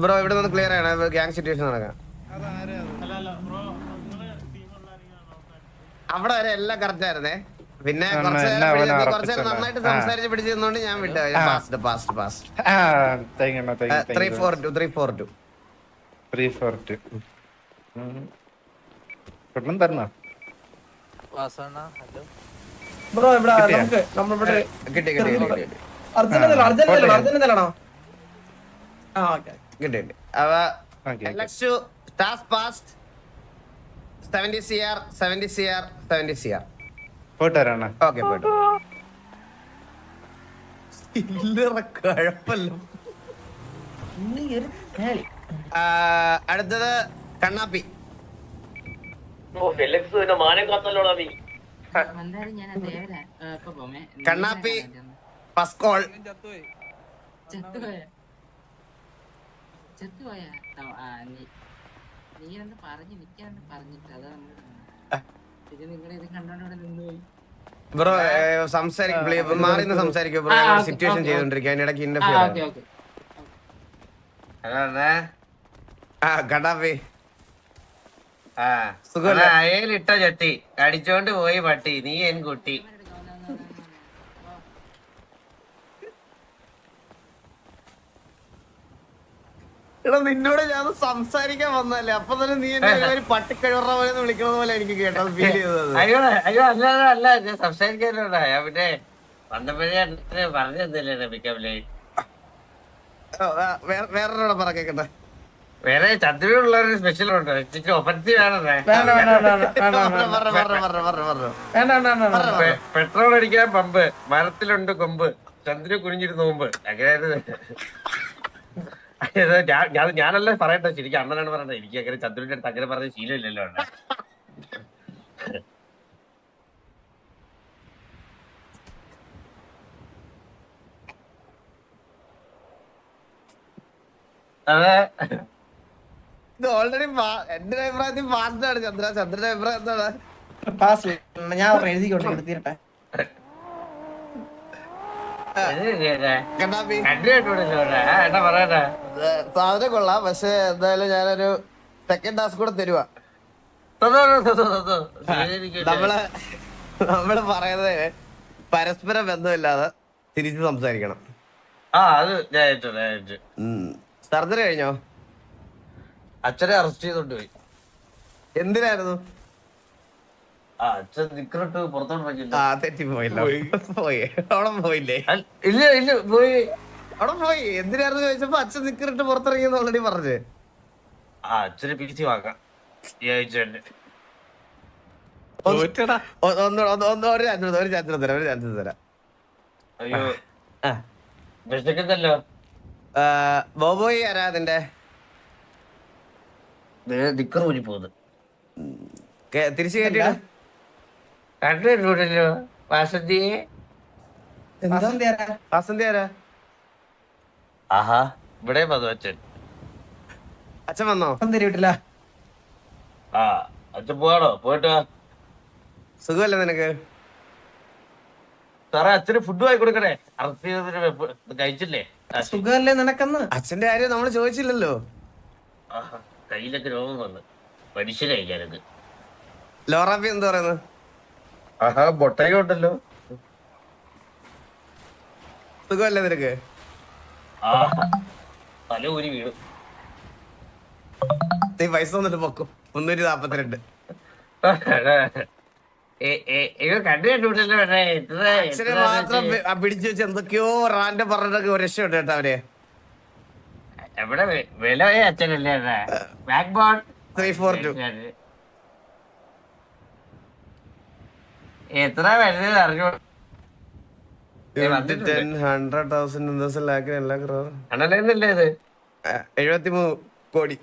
ബ്രോ ഇവിടെ നിന്ന് ക്ലിയർ ആണ്, ഗ്യാങ് സിറ്റുവേഷൻ നടക്കാം. അവിടെ വരെ എല്ലാം കറക്റ്റ് ആയിരുന്നേ. പിന്നെ കുറച്ച് നന്നായിട്ട് സംസാരിച്ച് പിടിച്ചിരുന്നോണ്ട് ഞാൻ വിട്ടു. 342 പെട്ടെന്ന് തരണോ? ബ്രോ ഇവിടെ നമുക്ക് നമ്മളിവിടെ കിട്ടി കിട്ടി കിട്ടി കിട്ടി അർജന്റീനയിലാണോ? ആ ഓക്കെ. കിട്ടി അവ next task past 70 CR 70 CR 70 CR. പോയിട്ട് വരാണ്. ഓക്കെ പോയിട്ട് കുഴപ്പമില്ല. അടുത്തത് കണ്ണാപ്പി. എന്തായാലും ഞാൻ ദേവരാ ഇപ്പൊ പോമേ. കണ്ണാപ്പി ഫസ്റ്റ് കോൾ. ചത്തുപോയാ നീ എന്ന് പറഞ്ഞു നിക്കാന്ന് പറഞ്ഞിട്ട് അതാ നമ്മള് ഇത് നിങ്ങളുടെ ഇത് കണ്ടോണ്ട് ഇവിടെ നിന്നുപോയി. ബ്രോ സംസാരിക്കും മാറി നിന്ന് സംസാരിക്കും ബ്രോ. സിറ്റുവേഷൻ ചെയ്തോണ്ടിരിക്കുക അതിനിടയ്ക്ക് ഇന്റർഫിയർ. ഓക്കെ ഓക്കെ കണ്ണാപ്പി അയലിട്ട ചട്ടി കടിച്ചോണ്ട് പോയി പട്ടി നീ എൻ കുട്ടി. എടാ നിന്നോട് ഞാൻ സംസാരിക്കാൻ വന്നല്ലേ, അപ്പൊ തന്നെ നീ എന്നെ പട്ടിക്കഴുറ പോലെ വിളിക്കണത് പോലെ എനിക്ക് കേട്ടത് ഫീൽ ചെയ്തത്. അയ്യോ അയ്യോ അല്ല അല്ല ഞാൻ സംസാരിക്കാനുണ്ടാ ഞാൻ പിന്നെ വന്നപ്പോഴേ പറഞ്ഞു തന്നില്ലേ പിക്കപ്പില്. വേറൊരാളെ പറ കേക്കട്ടെ. വേറെ ചന്ദ്രനുള്ള ഒരു സ്പെഷ്യൽ ഉണ്ടോ? ഇച്ചിരി ഒഫൻസീവ് ആണല്ലേ. പെട്രോൾ അടിക്കാൻ പമ്പ് മരത്തിലുണ്ട് കൊമ്പ് ചന്ദ്ര കുനിഞ്ഞിരുന്ന് മുമ്പ് അങ്ങനെ. ഞാനല്ലേ പറയട്ടെ, ശരിക്കും അണ്ണനാണ് പറയട്ടെ. എനിക്ക് അങ്ങനെ ചന്ദ്രന്റെ അടുത്ത് അങ്ങനെ പറഞ്ഞ ശീലമില്ലല്ലോ. അതെ ഇത് ഓൾറെഡി എന്റെ അഭിപ്രായത്തിൽ പാസ്ഡാണ് ചന്ദ്ര. ചന്ദ്രന്റെ അഭിപ്രായം എന്താണ്? പാസ് ഞാൻ എഴുതിക്കോട്ടെ തീരട്ടെ. കണ്ണാപ്പി എന്താ പറയട്ടെ, സാധനം കൊള്ളാം, പക്ഷെ എന്തായാലും ഞാനൊരു സെക്കൻഡ് ടാസ്ക് കൂടെ തരുവാ. നമ്മള് പറയുന്നത് പരസ്പര ബന്ധമില്ലാതെ തിരിച്ച് സംസാരിക്കണം. ആ അത് സർജറി കഴിഞ്ഞോ? അച്ഛനെ അറസ്റ്റ് ചെയ്തോണ്ട് പോയി. എന്തിനായിരുന്നു? അച്ഛൻ നിക്കറിട്ട് പുറത്തോട്ട് ആ തെറ്റിപ്പോയില്ലോ. പോയി അവിടെ പോയില്ലേ? ഇല്ല ഇല്ല പോയി. അവിടെ പോയി. എന്തിനായിരുന്നു ചോദിച്ചപ്പോ അച്ഛൻ നിക്കറിട്ട് പുറത്തിറങ്ങിയെന്ന് ഓൾറെഡി പറഞ്ഞ്. അച്ഛനെ പിരിച്ചു വാങ്ങാം ഈ ആഴ്ച തന്നെ. ഒരു ചാൻസ് തരാം. അയ്യോ വിശക്കുന്നല്ലോ. ബോബോയി ആരാ അതിന്റെ? നിക്കർ ഊരി പോകുന്നു. തിരിച്ചു കയറ്റിയിടാ. കണ്ടിട്ടുണ്ടല്ലോ വാസന്തിയെ. വാസന്തി ആരാ? ആഹാ ഇവിടെ വന്നു അച്ഛൻ. അച്ഛൻ വന്നോ? വീട്ടില്ല. ആ അച്ഛൻ പോവാണോ? പോയിട്ട് സുഖമല്ലേ നിനക്ക്? സാറേ അച്ഛന് ഫുഡ് വാങ്ങി കൊടുക്കണേ. അറസ്റ്റ് ചെയ്തതിന് കഴിച്ചില്ലേ? സുഖമല്ലേ നിനക്കെന്ന്? അച്ഛന്റെ കാര്യം നമ്മള് ചോദിച്ചില്ലല്ലോ. ആഹാ കയ്യിലൊക്കെ രോഗം വന്ന് മനുഷ്യനായി ഞാനത്. ലോറാപ്പി എന്താ പറയുന്നത്? ആഹാ ബൊട്ടയും ഉണ്ടല്ലോ. സുഖമല്ലേ നിനക്ക്? ആഹാ തല ഊരി വീണു. നീ പൈസ വന്നിട്ട് പൊക്കും. 342. കണ്ടുകണ്ടല്ലോ. അച്ഛനെ മാത്രം പിടിച്ചു വെച്ച് എന്തൊക്കെയോ റാൻഡ് പറഞ്ഞിട്ടൊക്കെ ഒരു രക്ഷയുണ്ട് കേട്ടോ അവര്. എവിടെ വിലയെ അച്ഛനല്ലേ ബാക്ക് ബോൺ 342. എത്ര വരുന്നത് അറിഞ്ഞു. 100,000 ഇത് 73 കോടി.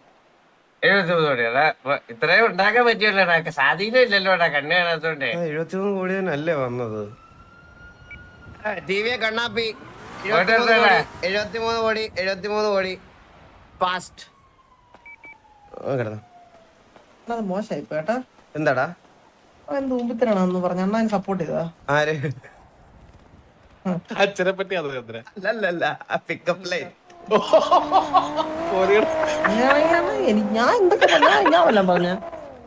73 കോടി. അതാ ഇത്രയും ഉണ്ടാക്കാൻ പറ്റിയല്ലോടാ. സ്വാധീനം ഇല്ലല്ലോടാ കണ്ണ് കാണാത്തോണ്ടേ. 73 കോടി തന്നെ അല്ലേ വന്നത്? ടി വി കണ്ണാപ്പി 73 കോടി പാസ്റ്റ്. മോശമായി കേട്ടാ. എന്താടാ എന്ത് മുമ്പിത്തരാണെന്ന് പറഞ്ഞ അണ്ണാൻ സപ്പോർട്ട് ചെയ്താ ആര്? അച്ഛനെ പറ്റി അത് ചന്ദ്ര. അല്ലല്ല പിക്കപ്പ് ലൈൻ. ഞാൻ എന്തൊക്കെ ഞാൻ വല്ലതും പറഞ്ഞ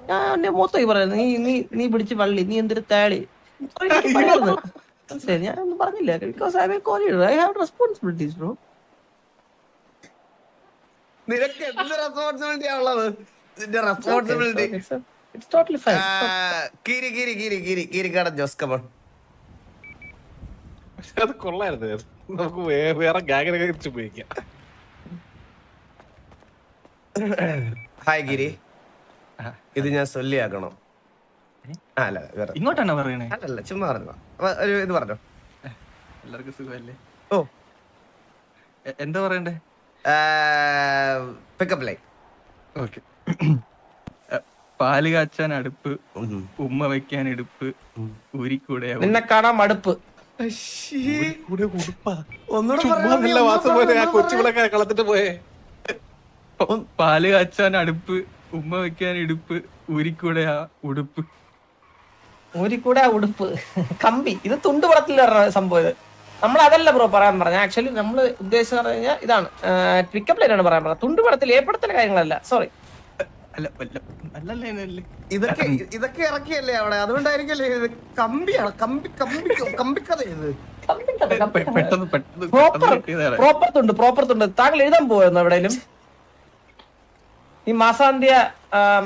ഞാൻ എന്നെ മൊത്തം പറയുന്നത് നീ പിടിച്ച് പള്ളി നീ എന്തൊരു തേളി മനസ്സിലായി. ഞാൻ ഒന്നും പറഞ്ഞില്ല. Because I have responsibilities bro. നിനക്ക് എന്ത് റെസ്പോൺസിബിലിറ്റിയാ ഉള്ളത്? നിന്റെ responsibility It's totally fine. Keerikkadan Jose come on. പക്ഷെ അത് കൊള്ളായിരുന്നു. നമുക്ക് വേറെ ഗാഗിനെ കുറിച്ച് ഉപയോഗിക്കാം. ഹായ് ഗിരി, ഇത് ഞാൻ സൊല്ലിയാക്കണോ? അല്ല വേറെ ഇങ്ങോട്ടാണ് പറയണേ? അല്ലല്ല, ചുമ്മാ പറഞ്ഞു. ഒരു ഇത് പറഞ്ഞോ. എല്ലാവർക്കും സുഖമല്ലേ? ഓ, എന്താ പറയണ്ടേ? Pickup line. ഓക്കെ. പാല് കാച്ചാൻ അടുപ്പ്, ഉമ്മ വെക്കാൻ എടുപ്പ്, ഊരിക്കൂടെ നിന്നെ കാണാൻ മടുപ്പ്. ഒന്നുകൂടെ കൊച്ചുപിള്ളൊക്കെ കളത്തിട്ട് പോയേ. പാല് കാച്ചാൻ അടുപ്പ്, ഉമ്മ വെക്കാൻ ഇടുപ്പ്, ഊരിക്കൂടെ ഉടുപ്പ്. ഊരിക്കൂടെ ഉടുപ്പ് കമ്പി. ഇത് തുണ്ടുപടത്തിൽ സംഭവം. ഇത് നമ്മൾ അതല്ല ബ്രോ പറയാൻ പറഞ്ഞ. ആക്ച്വലി നമ്മൾ ഉദ്ദേശിച്ച പറഞ്ഞു കഴിഞ്ഞാൽ ഇതാണ്, പിക്കപ്പ് ലൈനാണ് പറയാൻ പറഞ്ഞത്. തുണ്ടുപടത്തിൽ ഏർപ്പെടുത്തല കാര്യങ്ങളല്ല. സോറി. ഇതൊക്കെ ഇറക്കിയല്ലേ അവിടെ, അതുകൊണ്ടായിരിക്കല്ലേ ഇത് കമ്പിയാണ്. കമ്പിക്കഥ ഇത്. പ്രോപ്പർ തുണ്ട്. താങ്കൾ എഴുതാൻ പോയിരുന്നു എവിടെയും? ഈ മാസാന്ത്യ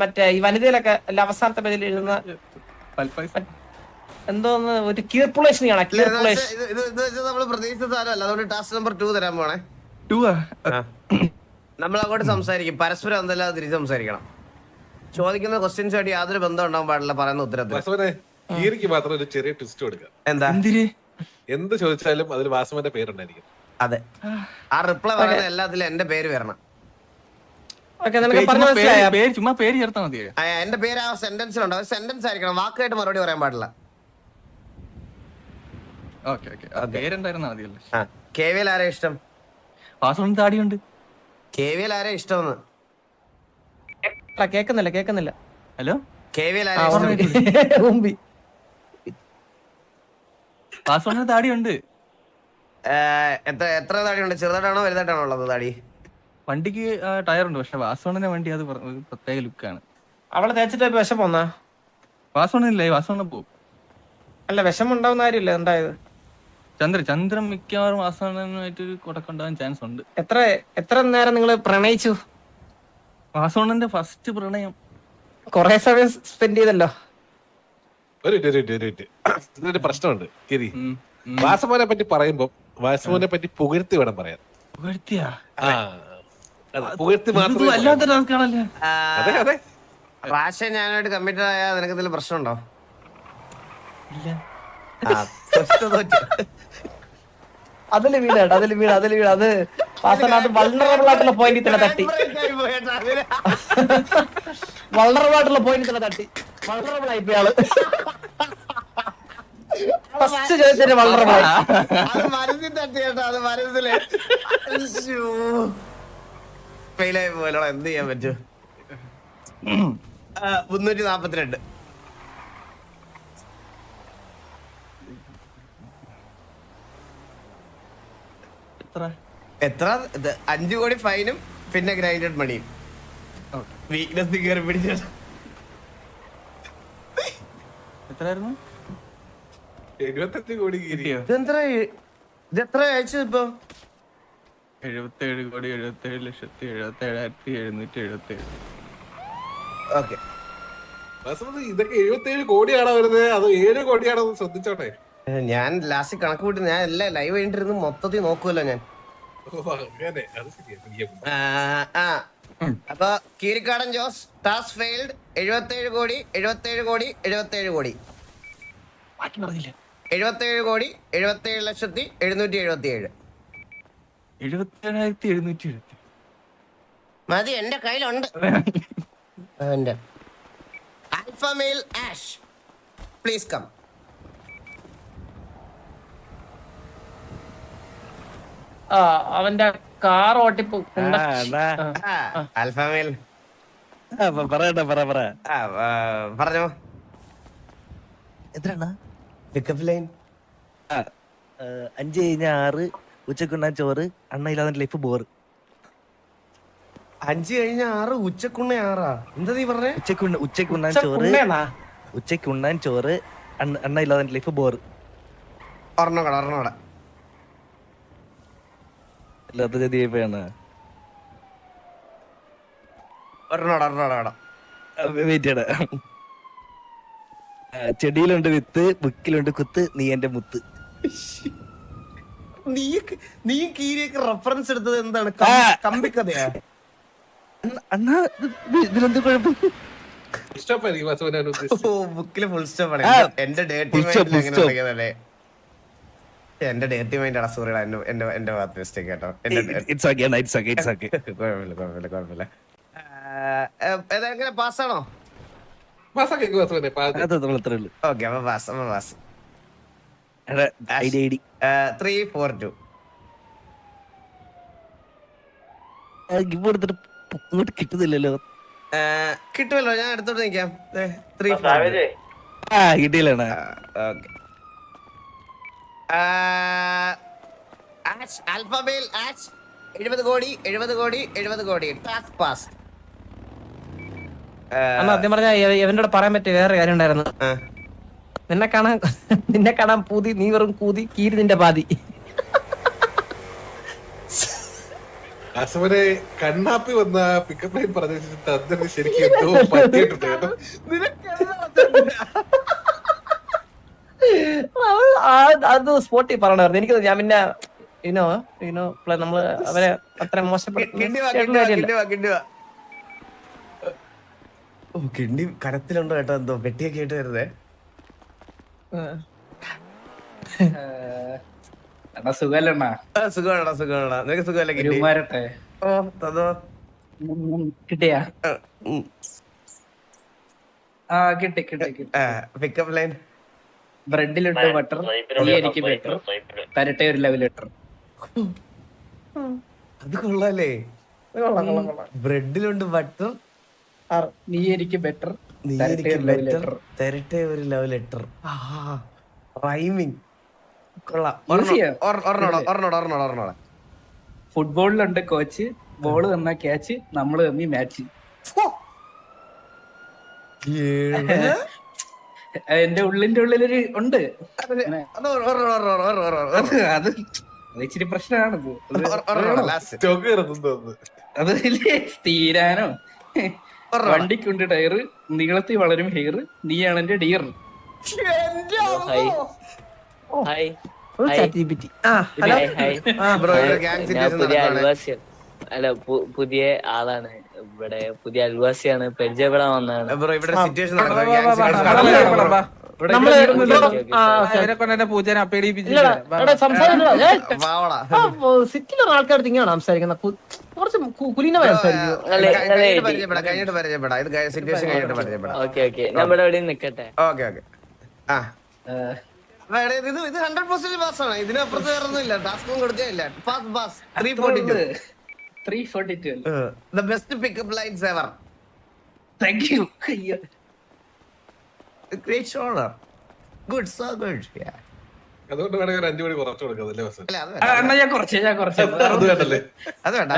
മറ്റേ ഈ വനിതയിലൊക്കെ അവസാനത്തെ പേജിൽ എഴുതുന്ന എന്തോന്ന് ഒരു കീർപ്പുളേഷൻ ആണ്. നമ്മള് പ്രതീക്ഷിച്ച സാധനമല്ല. അതുകൊണ്ട് ടാസ്ക് നമ്പർ 2 തരാൻ പോണേ. നമ്മൾ അങ്ങോട്ട് സംസാരിക്കും, പരസ്പരം എന്തല്ലാതെ തിരിച്ച് സംസാരിക്കണം. ചോദിക്കുന്ന ക്വസ്റ്റ്യൻസ് ആയിട്ട് യാതൊരു ബന്ധം ഉണ്ടാവാൻ പാടില്ല പറയുന്ന ഉത്തരത്തിൽ. ഗീരിക്ക് മാത്രം ഒരു ചെറിയ ട്വിസ്റ്റ് കൊടുക്കാം. എന്താ? എന്ത് ചോദിച്ചാലും അതിൽ വാസുവിന്റെ പേരുണ്ടായിരിക്കും. അതെ, ആ റിപ്ലൈ പറയുന്ന എല്ലാത്തിലും എന്റെ പേര് വരണം. ചുമ്മാ പേര് ചേർത്താ മതി. എന്റെ പേര് ആ സെന്റൻസിലുണ്ടോ? സെന്റൻസ് ആയിരിക്കണം, വാക്കായിട്ട് മറുപടി പറയാൻ പാടില്ല. പേരുണ്ടായിരുന്നാ മതിയല്ലോ. KVL ആരാ ഇഷ്ടം? വാസുവിന് താടിയുണ്ട്. KVL ആരാ ഇഷ്ടമെന്ന്? കേക്കുന്നില്ല. ഹലോ, KVL ആരാ ഇഷ്ടം? വാസുവിന് താടിയുണ്ട്. എത്ര താടിയുണ്ട്? ചെറുതായിട്ടാണോ വലുതായിട്ടാണോ ഉള്ളത് താടി? വണ്ടിക്ക് ടയറുണ്ട്, പക്ഷെ വാസുവിന്റെ വണ്ടി അത് പ്രത്യേക ലുക്കാണ്. അവളെ തേച്ചിട്ട് വിഷം പോന്നാ? വാസുവിനില്ലേ? വാസുവിനെ പോകും. അല്ല, വിഷം ഉണ്ടാവുന്ന കാര്യമില്ല ഉണ്ടായത്. ചന്ദ്രൻ മിക്കവാറും വാസുണ്ണനായിട്ട് കൊടക്കുണ്ടാകാൻ ചാൻസ് ഉണ്ട്. എത്ര നേരം നിങ്ങൾ പ്രണയിച്ചു? വാസുണ്ണന്റെ ഫസ്റ്റ് പ്രണയം കൊറേ സമയം സ്പെൻഡ് ചെയ്തല്ലോ. ഒരു പ്രശ്നമുണ്ട് ഗിരി. വാസുമോനെ പറ്റി പറയുമ്പോ വാസുമോനെ പറ്റി പുകഴ്ത്തി വേണം പറയാൻ. പുകഴ്ത്തി മാത്രം. അതെ. റാഷൻ ഞാനായിട്ട് കമ്മിറ്റഡ് ആയാൽ നിനക്ക് എന്തെങ്കിലും പ്രശ്നമുണ്ടോ? അതില് വീട് അത് വാസനാഥ് വൾണറബിൾ ആയിട്ടുള്ള പോയിന്റിൽ തന്നെ തട്ടി. വൾണറബിൾ ആയിപ്പോയി ആള്. ഫസ്റ്റ് ചോദിച്ചതിന് വൾണറബിൾ ആയി. മനസ്സിൽ തട്ടി കേട്ടോ, അത് മനസ്സിലെ ഫെയിലായി പോയല്ലോ. എന്ത് ചെയ്യാൻ പറ്റും? 342. എത്ര? 5 കോടി ഫൈനും പിന്നെ ഗ്രൈൻഡഡ് മണിയും. വീക്ക്നെസ് കയറി പിടിച്ചോ. എത്രയായിരുന്നു? 75 കോടി ഗിരി. ഇതെത്ര അയച്ചു ഇപ്പൊ? 77,77,77,777. ഓക്കെ. ഇതൊക്കെ 77 കോടിയാണോ വരുന്നത്, അതോ 7 കോടിയാണോ? ശ്രദ്ധിച്ചോട്ടെ. ഞാൻ ലാസ്റ്റ് കണക്ക് കൂട്ടി, ഞാൻ എല്ലാം ലൈവ് കഴിഞ്ഞിരുന്ന് മൊത്തത്തിൽ നോക്കുമല്ലോ ഞാൻ. അപ്പൊ കീരിക്കാടൻ ജോസ് ടാസ്ക് ഫെയിൽഡ്. 77 കോടി 77 കോടി 77 കോടി 77 കോടി 77,777,777. 77,777. മതി, എന്റെ കയ്യിലുണ്ട്. Alpha male Ash, please come. അവന്റെ കാർ ഓട്ടിപ്പോ ആൽഫ മെയിൽ പറഞ്ഞോ. എത്രണ്ണ? പിക്കപ്പ് ലൈൻ 5 കഴിഞ്ഞ 6, ഉച്ചക്കുണ്ണാൻ ചോറ്, അണ്ണ ഇല്ലാതെ ലൈഫ് ബോറ്. 5 കഴിഞ്ഞ 6, ഉച്ചക്കുണ്ണ 6. എന്താ നീ പറഞ്ഞേ? ഉച്ചക്കുണ്ണാൻ ചോറ്, അണ്ണ ഇല്ലാതെ ലൈഫ് ബോറ്. ഒരെണ്ണോടെ അല്ലാത്ത ചതിയായിപ്പോയാണ്. വെയിറ്റ്. ചെടിയിലുണ്ട് വിത്ത്, ബുക്കിലുണ്ട് കുത്ത്, നീ എന്റെ മുത്ത്. നീ കീരിയൊക്കെ റെഫറൻസ് എടുത്തത് എന്താണ്? കമ്പിക്കഥയാ? അണ്ണാ ഇതിലെന്ത് കുഴപ്പം? ഇഷ്ടപ്പായിരിക്കും വാസവനെ ഉദ്ദേശിച്ചത്. ഓ, ബുക്കില് ഫുൾ സ്റ്റോപ്പ് ആണ്. എന്റെ ഡേറ്റി മൈൻഡിൽ എങ്ങനെ ഉണ്ടെങ്കിലല്ലേ? എന്റെ ഡേറ്റി മൈൻഡ് ആണ്. സോറി, എന്റെ ഭാഗത്ത് മിസ്റ്റേക്ക് കേട്ടോ. It's okay, Anna, it's okay, it's okay. കുഴപ്പമില്ല. എങ്ങനെ പാസ്സാണോ? മാസാക്കി വാസവനെ അത് അത്രേ ഉള്ളൂ. ഓക്കെ, അപ്പൊ പാസ്. എടാ, ID. 342. ഗിവ് കൊടുത്തിട്ട് ഇങ്ങോട്ട് കിട്ടുന്നില്ലല്ലോ. കിട്ടുമല്ലോ, ഞാൻ എടുത്തോട്ട് നിൽക്കാം. 342. കിട്ടിയില്ലണ്ണാ. ഓക്കെ. ആൽഫബേൽ ആഷ് 70 കോടി. Task pass. സത്യം പറഞ്ഞ ഇവന്റെ പറയാൻ പറ്റിയ വേറെ കാര്യം ഉണ്ടായിരുന്നു. നിന്നെ കാണാൻ പൂതി, നീ വെറും കൂതി, കീരി നിന്റെ പാതി. വാസവനെ കണ്ണാപ്പി വന്ന പിക്കപ്പ് ലൈൻ പറഞ്ഞു തന്നെ ശരിക്കും എന്തോ പറ്റിയിട്ടുണ്ട് കേട്ടോ. അത് സ്പോട്ടിൽ പറയണമായിരുന്നു. എനിക്ക് ഞാൻ പിന്നെ നമ്മള് അവരെ അത്ര കിണ്ടി കരത്തിലുണ്ടോ കേട്ടോ? എന്തോ പെട്ടിയൊക്കെ ആയിട്ട് വരുന്നേ. സുഖല്ലണ്ണ? സുഖമാണോ? നിനക്ക് സുഖമല്ലേ? കിട്ടിയാ? കിട്ടി. പിക്കപ്പ് ലൈൻ ബ്രെഡിലുണ്ട് ബട്ടർ, നീ എനിക്ക് ബെറ്റർ, തരട്ടെ ഒരു ലവ് ലെറ്റർ. അത് കൊള്ളാല്ലേ? ബ്രെഡിലുണ്ട് ബട്ടർ, നീ എനിക്ക് ബെറ്റർ, തരട്ടെ ഒരു ലവ് ലെറ്റർ. റൈമിങ് കൊള്ളാം. ഒരെണ്ണോടെ. ഫുട്ബോളിലുണ്ട് കോച്ച്, ബോള് തന്ന ക്യാച്ച്, നമ്മള് തമ്മി മാച്ച്. എന്റെ ഉള്ളിന്റെ ഉള്ളിലൊരു ഉണ്ട്. അത് ഇച്ചിരി പ്രശ്നമാണത്. അത് തീരാനോ? വണ്ടിക്കുണ്ട് ടയറ്, നീളത്തിൽ വളരും ഹെയർ, നീയാണ് എന്റെ ഡിയർ. അല്ല, പുതിയ ആളാണ് ഇവിടെ, പുതിയ അൽവാസിയാണ്, പരിചയപ്പെടാൻ വന്നതാണ്. സിറ്റിയിലുള്ള ആൾക്കാർ ഇങ്ങനെയാണ് സംസാരിക്കുന്നത്. കുറച്ച് കുലീനമായി സംസാരിക്കും. ഞാൻ ഇവിടെ നിക്കട്ടെ. ഇത് 100% പാസ്സാണ്. ഇതിനപ്പുറത്ത് വേറെ ഒന്നുമില്ല. ടാസ്കും കൊടുത്തില്ല. Pass 342. The best pickup lines ever. Thank you. Great shoulder. Good, so good. Yeah. അതുകൊണ്ട് വേണമെങ്കിൽ 5 കോടി കുറച്ചു കൊടുക്കുന്നല്ലേ വാസവൻ? അല്ല, ഞാൻ കുറച്ച് അത് വേണ്ടല്ലേ? അത് വേണ്ട.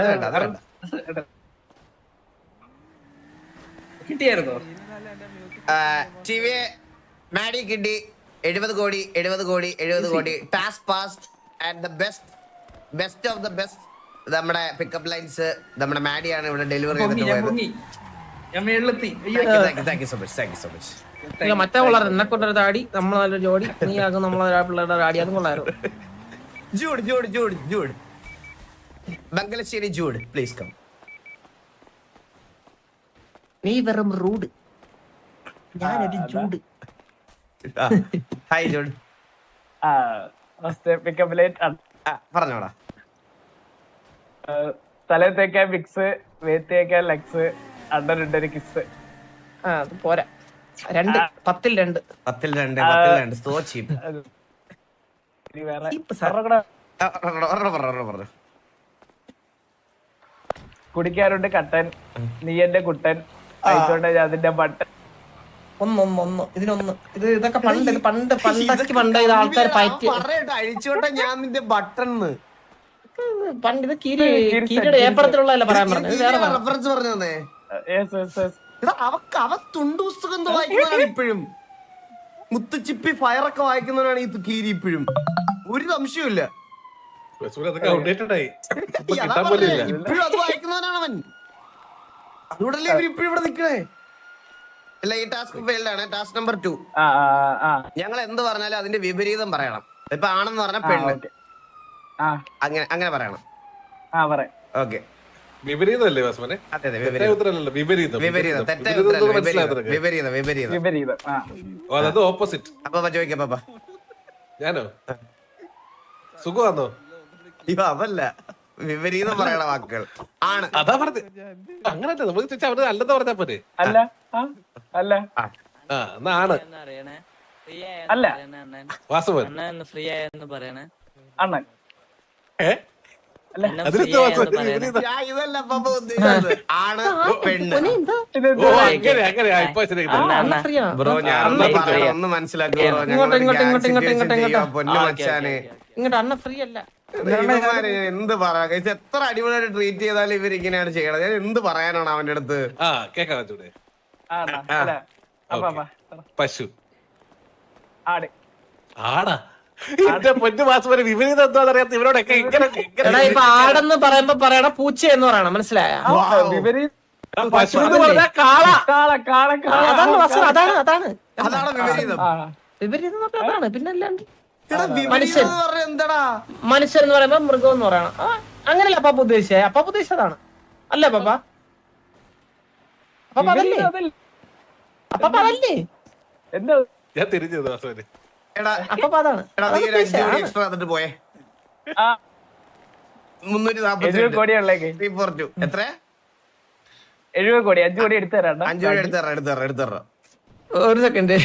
കിട്ടിയായിരുന്നോ? ടിവിയെ മാഡി കിട്ടി 70 കോടി. Task passed and the best of the best. നമ്മുടെ പിക്കപ്പ് ലൈൻസ് നമ്മുടെ മാഡിയാണ് ഇവിടെ ഡെലിവറി ചെയ്തിട്ട് പോയത്. Thank you so much. മറ്റേ കൊള്ളാറ് എന്നെ കൊണ്ടൊരു താടി, നമ്മൾ നല്ലൊരു ജോഡി, നീ ആകും നമ്മളെ പിള്ളേരുടെ താടി, അതും കൊള്ളായിരുന്നു. Jude Bangalassery Jude, please come. നീ വെറും റൂഡ്, ഞാനൊരു Jude. Hi Jude. Pickup line പറഞ്ഞോടാ. തലത്തേക്കാൻ മിക്സ്, വേത്തേക്കാൻ ലക്സ്, അണ്ടർ കിസ്. അത് പോരാ. 10ൽ 2. So cheap. കുടിക്കാറുണ്ട് കട്ടൻ, നീ എന്റെ കുട്ടൻ, അയച്ചോണ്ട് അതിന്റെ ബട്ടൺ. ഇതൊക്കെ പണ്ട് ഇത് ആൾക്കാർ പയറ്റി അഴിച്ചോട്ടെ ഞാൻ നിന്റെ ബട്ടൺ. പണ്ട് ഇത് കീരിയുടെ ഏപ്പടത്തിലുള്ള പറയാൻ പറഞ്ഞത്. റെഫറൻസ് പറഞ്ഞു തന്നെ. അവ തുണ്ടുപുസ്തകം വായിക്കുന്നവരാണ് ഇപ്പോഴും. മുത്തുച്ചിപ്പി ഫയറൊക്കെ വായിക്കുന്നവരാണ് ഈ കീരി ഇപ്പോഴും. ഒരു സംശയമില്ല. ഇപ്പോഴും അത് വായിക്കുന്നവനാണ് അവൻ. അതുകൊണ്ടല്ലേ ഇവർ ഇപ്പോഴും ഇവിടെ നിൽക്കണേ. അല്ല, ഈ ടാസ്ക് ഫെയിൽഡ് ആണ്. Task number 2. ഞങ്ങൾ എന്ത് പറഞ്ഞാലും അതിന്റെ വിപരീതം പറയണം. ഇപ്പൊ ആണെന്ന് പറഞ്ഞ പെണ്ണ്, അങ്ങനെ പറയണം. ഓക്കെ. വിപരീതമല്ലേ വാസുമനെ? അതെ അതെ, തെറ്റായ ഉത്തരമല്ലല്ലോ, വിപരീതം. വിപരീതം. തെറ്റായ വിപരീതം ഉത്തരം മനസ്സിലാകുന്നത്. വിപരീതം. ഓ, അത് ഓപ്പോസിറ്റ്. അപ്പൊ ചോദിക്കാം പാപ്പ. ഞാനോ സുഖമാണോ? ഇവ അതല്ല, വിപരീതം പറയണ വാക്കുകൾ ആണ്. അതാ പറഞ്ഞത്. അങ്ങനല്ല, നമുക്ക് ചോദിച്ചാൽ അവര് അല്ലെന്ന് പറഞ്ഞാ പോരെ. ആ എന്നാ ആണ് വാസുമൻ. അതിലെന്താ വാസുമൻ? വിപരീതം. ഞാൻ ഇതല്ല പാപ്പ ഉദ്ദേശിച്ചത്. ആണ് പെണ്ണ്. ഓ, അങ്ങനെയാ. ഇപ്പൊ ശരിയായി. ബ്രോ ഞാൻ ഒന്ന് മനസ്സിലാക്കി ബ്രോ. പൊന്നു മച്ചാന് ഇങ്ങോട്ട് അണ്ണ ഫ്രീ അല്ല. ഇവന്മാര് എന്ത് പറയാ, എത്ര അടിപൊളിയായിട്ട് ട്രീറ്റ് ചെയ്താലും ഇവർ ഇങ്ങനെയാണ് ചെയ്യണത്. ഞാൻ എന്ത് പറയാനാണ് അവന്റെ അടുത്ത്? ആ കേക്കാൻ വെച്ചൂടെ? പശു. ആടാ. എന്റെ പൊന്നു വാസുമനെ, വിപരീതം എന്താന്ന് അറിയാത്ത ഇവരോടൊക്കെ എടാ ഇപ്പൊ ആടെന്ന് പറയുമ്പോ പറയണ പൂച്ച എന്ന് പറയണം, മനസ്സിലായ? പശു എന്ന് പറഞ്ഞാ കാള. അതാണ് വാസു, അതാണ് അതാണ് വിപരീതം. വിപരീതം എന്ന് പറഞ്ഞാ അതാണ്. പിന്നെ അല്ലാണ്ട് വിപരീതം എന്ന് പറഞ്ഞാ എന്താടാ? മനുഷ്യൻ എന്ന് പറയുമ്പോ മൃഗം എന്ന് പറയണം. അങ്ങനെയല്ല അപ്പാപ്പ ഉദ്ദേശിച്ചേ. അപ്പാപ്പ ഉദ്ദേശിച്ചതാണ് അല്ലേ പാപ്പ? അപ്പാപ്പ അതല്ലേ? അപ്പാപ്പ അതല്ലേ? ഞാൻ തിരിഞ്ഞത് വാസുമനെ. എടാ അപ്പാപ്പ അതാണ്. എടാ നീ ഒരു 5 കോടി എക്സ്ട്രാ തന്നിട്ട് പോയേ. 342 എത്ര? 70 കോടി 5 കോടി എടുത്തു തരാം. 5 കോടി എടുത്തറ. ഒരു സെക്കൻഡ്.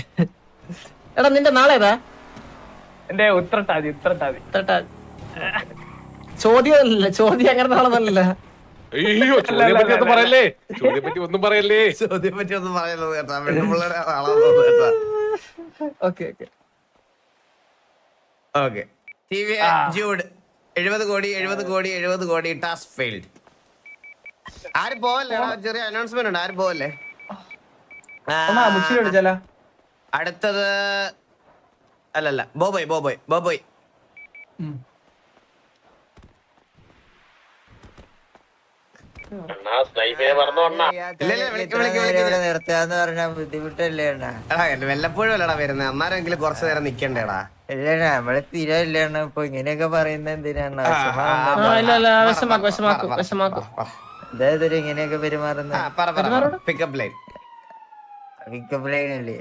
എടാ നിന്റെ നാളെ ഏതാ? എന്റെ ഉത്രട്ടാതി. ചോദ്യം അങ്ങനെ നാളെന്നല്ല. അയ്യോ, ചോദ്യം പറ്റി ഒന്നും പറയല്ലേ. ചോദ്യം പറ്റി ഒന്നും പറയല്ലേ. ചോദ്യം പറ്റി ഒന്നും പറയുന്നത് കേട്ടാ. പെണ്ണുപിള്ളേരെ ആളാണെന്ന് കേട്ടാ. ഓക്കെ. TV ജൂഡ് 70 കോടി ടാസ്ക് ഫെയിൽഡ്. ആരും പോവല്ലേ? ചെറിയ അനൗൺസ്മെന്റ് ഉണ്ട്, ആരും പോവല്ലേ? അടുത്തത് അല്ലല്ല, ബോബോയ്. നിർത്താന്ന് പറഞ്ഞ ബുദ്ധിമുട്ടല്ലേ? വല്ലപ്പോഴും അല്ലടാ വരുന്നത്, അന്നാരെങ്കിലും കുറച്ചു നേരം നിക്കണ്ടേടാ. ഇല്ല നമ്മള് സ്ഥിരമില്ലാണ്. ഇപ്പൊ ഇങ്ങനെയൊക്കെ പറയുന്നത് എന്തിനാണ്? അതായത് ഇങ്ങനെയൊക്കെ പെരുമാറുന്നത് പിക്കപ്പ് ലൈൻ അല്ലേ?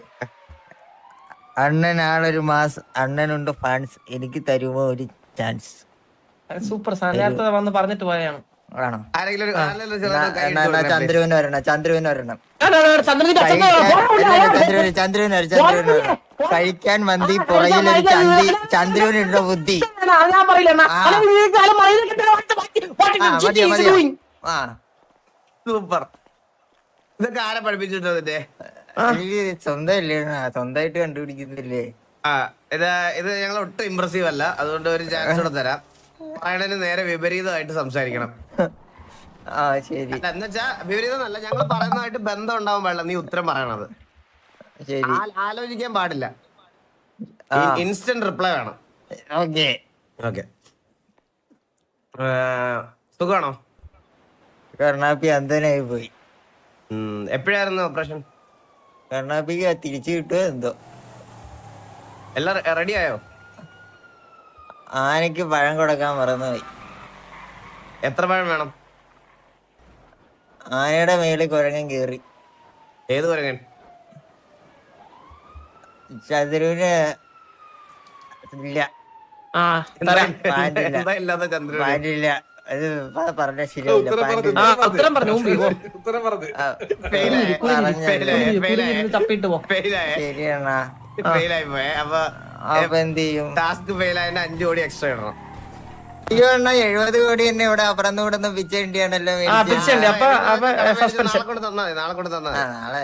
അണ്ണൻ ആളൊരു മാസ്, അണ്ണനുണ്ട് ഫാൻസ്, എനിക്ക് തരുമോ ഒരു ചാൻസ്? സൂപ്പർ സാധനം. നേരത്തെ വന്ന് പറഞ്ഞിട്ട് പോയാണ്. ആണോ? ആരെങ്കിലും ചന്ദ്രന് വരണം. കഴിക്കാൻ മന്തി പുറകിലൊരു ചന്ദ്രനുണ്ടോ ബുദ്ധി? സൂപ്പർ. ഇതൊക്കെ ആരെ പഠിപ്പിച്ചിട്ടോ? സ്വന്തമായിട്ട് കണ്ടുപിടിക്കുന്നില്ലേ? ഇത് ഞങ്ങൾ ഒട്ടും ഇംപ്രസീവ് അല്ല, അതുകൊണ്ട് ഒരു ചാൻസ് കൂടെ തരാം. പറയണതിന് നേരെ വിപരീതമായിട്ട് സംസാരിക്കണം. ശരി. എന്നുവെച്ചാ വിപരീതം അല്ല, ഞങ്ങൾ പറയുന്നതായിട്ട് ബന്ധം ഉണ്ടാവാൻ പാടില്ല. നീ ഉത്തരം പറയണത് ആലോചിക്കാൻ പാടില്ല. ഇൻസ്റ്റന്റ് റിപ്ലൈ വേണം. ഓക്കെ. സുഖമാണോ? കർണാപ്പി അന്ധനായി പോയി. എപ്പോഴായിരുന്നു ഓപ്പറേഷൻ? കർണാപ്പിക്ക് തിരിച്ചു കിട്ടുമോ എന്തോ. എല്ലാം റെഡി ആയോ? ആനയ്ക്ക് പഴം കൊടുക്കാൻ മറന്നുപോയി. എത്ര പഴം വേണം? ആനയുടെ മേളിൽ കുരങ്ങൻ കേറി. ഏത് കുരങ്ങൻ? ചന്ദ്രന് ഇല്ല. പാൻറില്ല. അത് പറഞ്ഞ ശരിയാവില്ല. ശരിയാണ. അപ്പൊ എന്ത് ചെയ്യും? ടാസ്ക് ഫെയിൽ ആയ 5 കോടി എക്സ്ട്രാ ഇടണം. 70 കോടി തന്നെ ഇവിടെ അപ്പുറന്ന് കൂടെ പിച്ചേണ്ടിയാണല്ലോ. നാളെ കൊണ്ട് തന്നാ നാളെ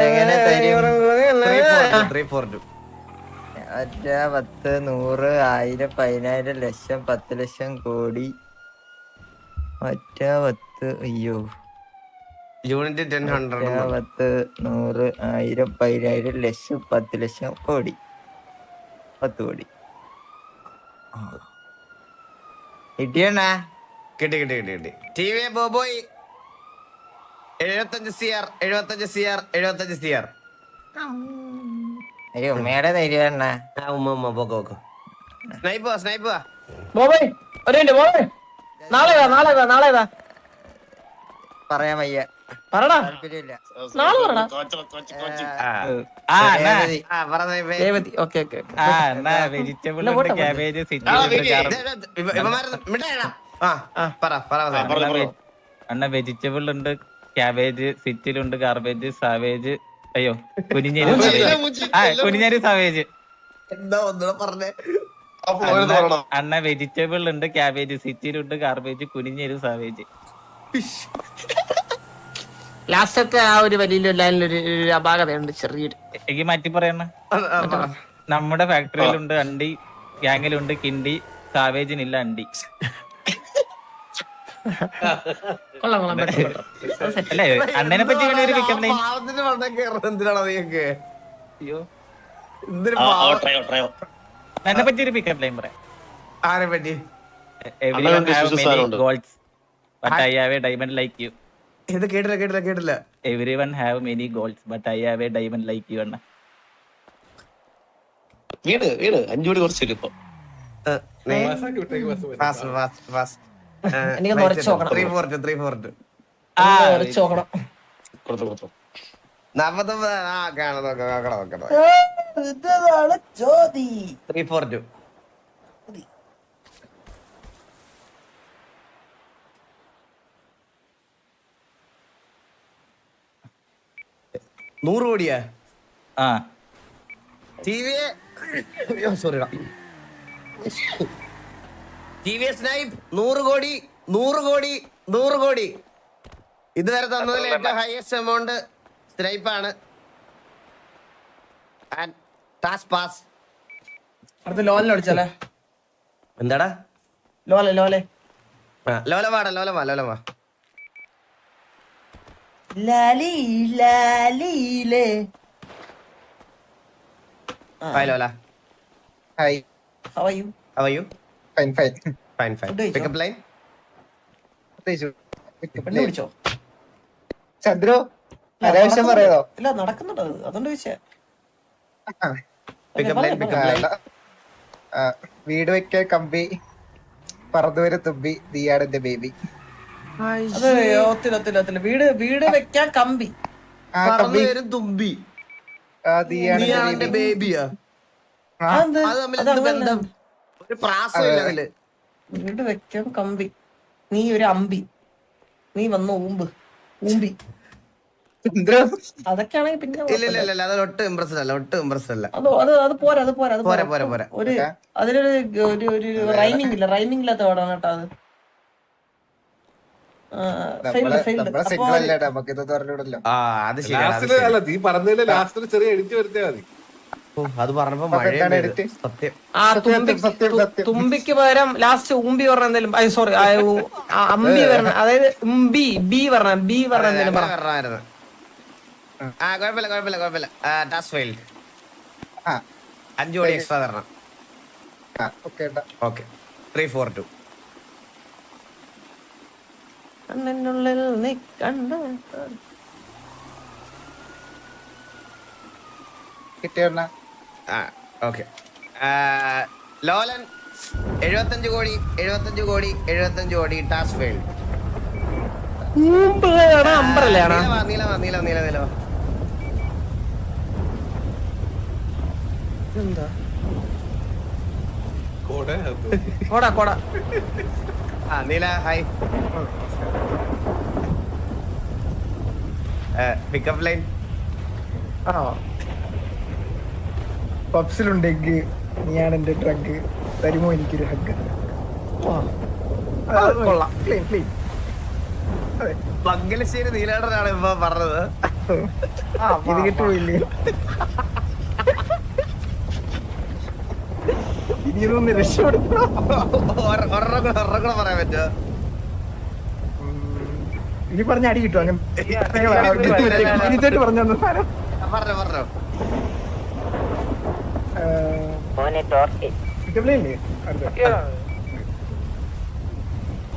എങ്ങനെ തരും? 342 ഒറ്റ 10 100 1000 10,000 ലക്ഷം 10 ലക്ഷം കോടി. ഒറ്റ 10 അയ്യോ യൂണിറ്റ് 10 10 100 1000 10,000 ലക്ഷം 10 ലക്ഷം കോടി. 10 കോടി കിട്ടിയണ്ണാ. കിട്ടി. TV ബോബോയ് 75 CR. അയ്യോ ഉമ്മയുടെ തരുവണ്ണ. ഉമ്മ പോക്കോ. സ്നൈപ്പ് ബോബേ ഒരു മിനിറ്റ് ബോബേ നാളെ പറയാൻ വയ്യ, പറടാ താല്പര്യമില്ല. നാളെ പറടാ രേവതി. ഓക്കെ വെജിറ്റബിൾ ക്യാബേജ് അണ്ണ വെജിറ്റബിൾ ഉണ്ട്, ക്യാബേജ്, സിറ്റിലുണ്ട്, ഗാർബേജ്, സാവേജ്, അയ്യോ കുനിഞ്ഞേരി കുനിഞ്ഞേരി സാവേജ്. എന്താ ഒന്നുകൂടെ പറഞ്ഞേ? അണ്ണ വെജിറ്റബിൾ ഉണ്ട്, ക്യാബേജ്, സിറ്റിലുണ്ട്, ഗാർബേജ്, കുനിഞ്ഞേരി സാവേജ്. ലാസ്റ്റത്തെ ആ ഒരു വലിയ ലൈനിലൊരു അപാകതയുണ്ട് ചെറിയൊരു. എനിക്ക് മാറ്റി പറയണ, നമ്മുടെ ഫാക്ടറിയിലുണ്ട് അണ്ടി, ഗ്യാങ്ങിലുണ്ട് കിണ്ടി, സാവേജിനില്ല അണ്ടി. കൊള്ളാം അല്ലേ അണ്ണനെ പറ്റി ഇങ്ങനെ ഒരു പിക്കപ്പ് ലൈൻ. എന്തിനാണോ നീയൊക്കെ? അയ്യോ എന്തിനു എന്നെ പറ്റി ഒരു പിക്കപ്പ് ലൈൻ പറയാം. ആരെ പറ്റി? Everyone have many goals, but I have a diamond like you. ഇത് കേട്ടില്ല. Everyone have many goals, but I have a diamond like you. അണ്ണ വീട് 5 കോടി കുറച്ച് ഇപ്പൊ എനിക്കൊന്ന് ഉറച്ചു നോക്കണം. 342 ഉറച്ചു നോക്കണം. കൊടുത്തു 49 നോക്കണം. 342 100 കോടിയാ? ആ സ്നൈപ്പ് 100 കോടി ഇതുവരെ തന്നതിൽ ഏറ്റവും ഹയസ്റ്റ് എമൗണ്ട് സ്നൈപ്പാണ്. അടുത്ത ലോലിനെ വിളിച്ചാലേ? എന്താടാ ലോലെ ലോലവാ hi Lola. Hi, How are you? How are you? Fine. Fine. Food കഴിച്ചോ? Pick up line. പെണ്ണ് വിളിച്ചോ? ചന്ദ്രു, അനാവശ്യം പറയണോ? ഇല്ല നടക്കുന്നുണ്ട് അത്, അതുകൊണ്ട് ചോദിച്ചേ. Pick up line. വീട് വെക്കാൻ കമ്പി, പറന്നുവരെ തുമ്പി, നീയാണ് എന്റെ ബേബി. അത് ഒത്തിരി വീട് വെക്കാൻ കമ്പി. പറന്നു വരും തുമ്പി. നീയാണ് എന്റെ ബേബിയാ? അത് തമ്മിൽ എന്ത് ബന്ധം? ഒരു പ്രാസമില്ല അതില്. വീട് വെക്കാൻ കമ്പി, നീ ഒരു അമ്പി, നീ വന്ന ഊമ്പി. അതൊക്കെയാണെങ്കിൽ പിന്നെ ഇല്ല അത് ഒട്ടും ഇംപ്രസ്ഡ് അല്ല. അത് പോരാ പോരാ. ഒരു അതിലൊരു റൈമിംഗ് ഇല്ലാത്ത പാടാണ് കേട്ടോ അത്. നമുക്കിത് പറഞ്ഞിടല്ലോ. ആ അത് ശരി. അല്ല നീ പറഞ്ഞതില് ലാസ്റ്റ് ചെറിയ എഡിറ്റ് വരുത്തിയാ മതി. അത് പറഞ്ഞപ്പോ സത്യം. ആ തുമ്പിക്ക് പകരം ലാസ്റ്റ് ഊമ്പി പറഞ്ഞ എന്തെങ്കിലും, സോറി അമ്പി പറഞ്ഞ, അതായത് ബി പറഞ്ഞ എന്തെങ്കിലും പറ. കുഴപ്പമില്ല. Task failed. 5 കോടി എക്സ്ട്രാ തരണം. ഓക്കെ 342. കണ്ണിനുള്ളിൽ നീ കണ്ട കിട്ടിയ ഓക്കെ. ലോലൻ 75 കോടി ടാസ്ക് ഫെയിൽഡ്. അമ്പറല്ലേ നീലവാ. എന്താ കോട കോട നീല ഹായ്. Pickup line. പബ്സിലുണ്ട് എഗ്, നീയാണ് എന്റെ ഡ്രഗ്, തരുമോ എനിക്കൊരു ഹഗ്. കൊള്ളാം. ക്ലീൻ. മംഗലശ്ശേരി നീലാടനാണ് ഇപ്പൊ പറഞ്ഞത്. ഇത് കിട്ടുപോയില്ലേ? ഇനിയൊന്ന് രക്ഷപ്പെടുത്തണം. ഒരെണ്ണം പറയാൻ പറ്റുമോ? ഇനി പറഞ്ഞ അടി കിട്ടും. അങ്ങനെ പറഞ്ഞു തന്ന സാധനം പറഞ്ഞോ.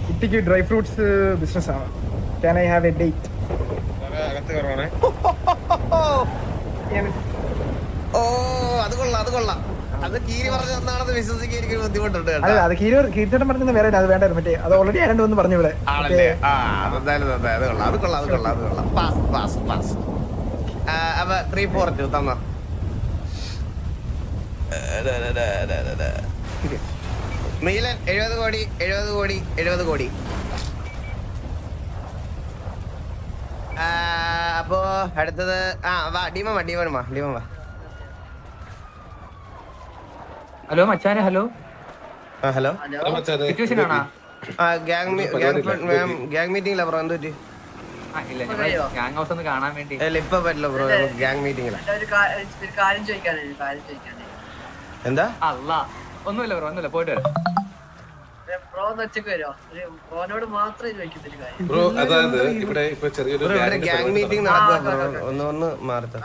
കുട്ടിക്ക് ഡ്രൈ ഫ്രൂട്ട്സ് ബിസിനസ് ആണ്. Can I have a date? ഓ അത് കൊള്ളാം. അത് കീരി പറഞ്ഞ ഒന്നാണെന്ന് വിശ്വസിക്കാൻ എനിക്ക് ബുദ്ധിമുട്ടുണ്ട് കേട്ടോ. അല്ല അത് കീർത്തനം പറഞ്ഞത് വേറെ അത് വേണ്ടായിരുന്നു മറ്റേ അത് ഓൾറെഡി ആരണ്ട് വന്ന് പറഞ്ഞു ഇവിടെ ആണല്ലേ? ആ അതെന്തായാലും അത് കൊള്ളാം. പാസ്. അപ്പൊ 342 തന്നോ. നീലൻ 70 കോടി. അപ്പോ അടുത്തത് വാ ഡീമൻ വാ. ഹലോ മച്ചാനെ. ഹലോ ഹലോ സിറ്റുവേഷൻ ആണോ? ഗ്യാങ് മീറ്റിംഗിലാ ബ്രോ. എന്ത് പറ്റി? ഇല്ല ഗ്യാങ് ഹൗസ് ഒന്ന് കാണാൻ വേണ്ടി. ഇപ്പൊ പറ്റില്ല ബ്രോ, ഗ്യാങ് മീറ്റിംഗിലാ. എന്താ? അല്ല ഒന്നുമില്ല ബ്രോ, ഒന്നുമില്ല, പോയിട്ട് വരാം. ബ്രോ അതായത് ഇവിടെ ഇപ്പൊ ചെറിയൊരു ഗ്യാങ് മീറ്റിംഗ് നടക്കുക ബ്രോ. ഒന്ന് മാറത്ത.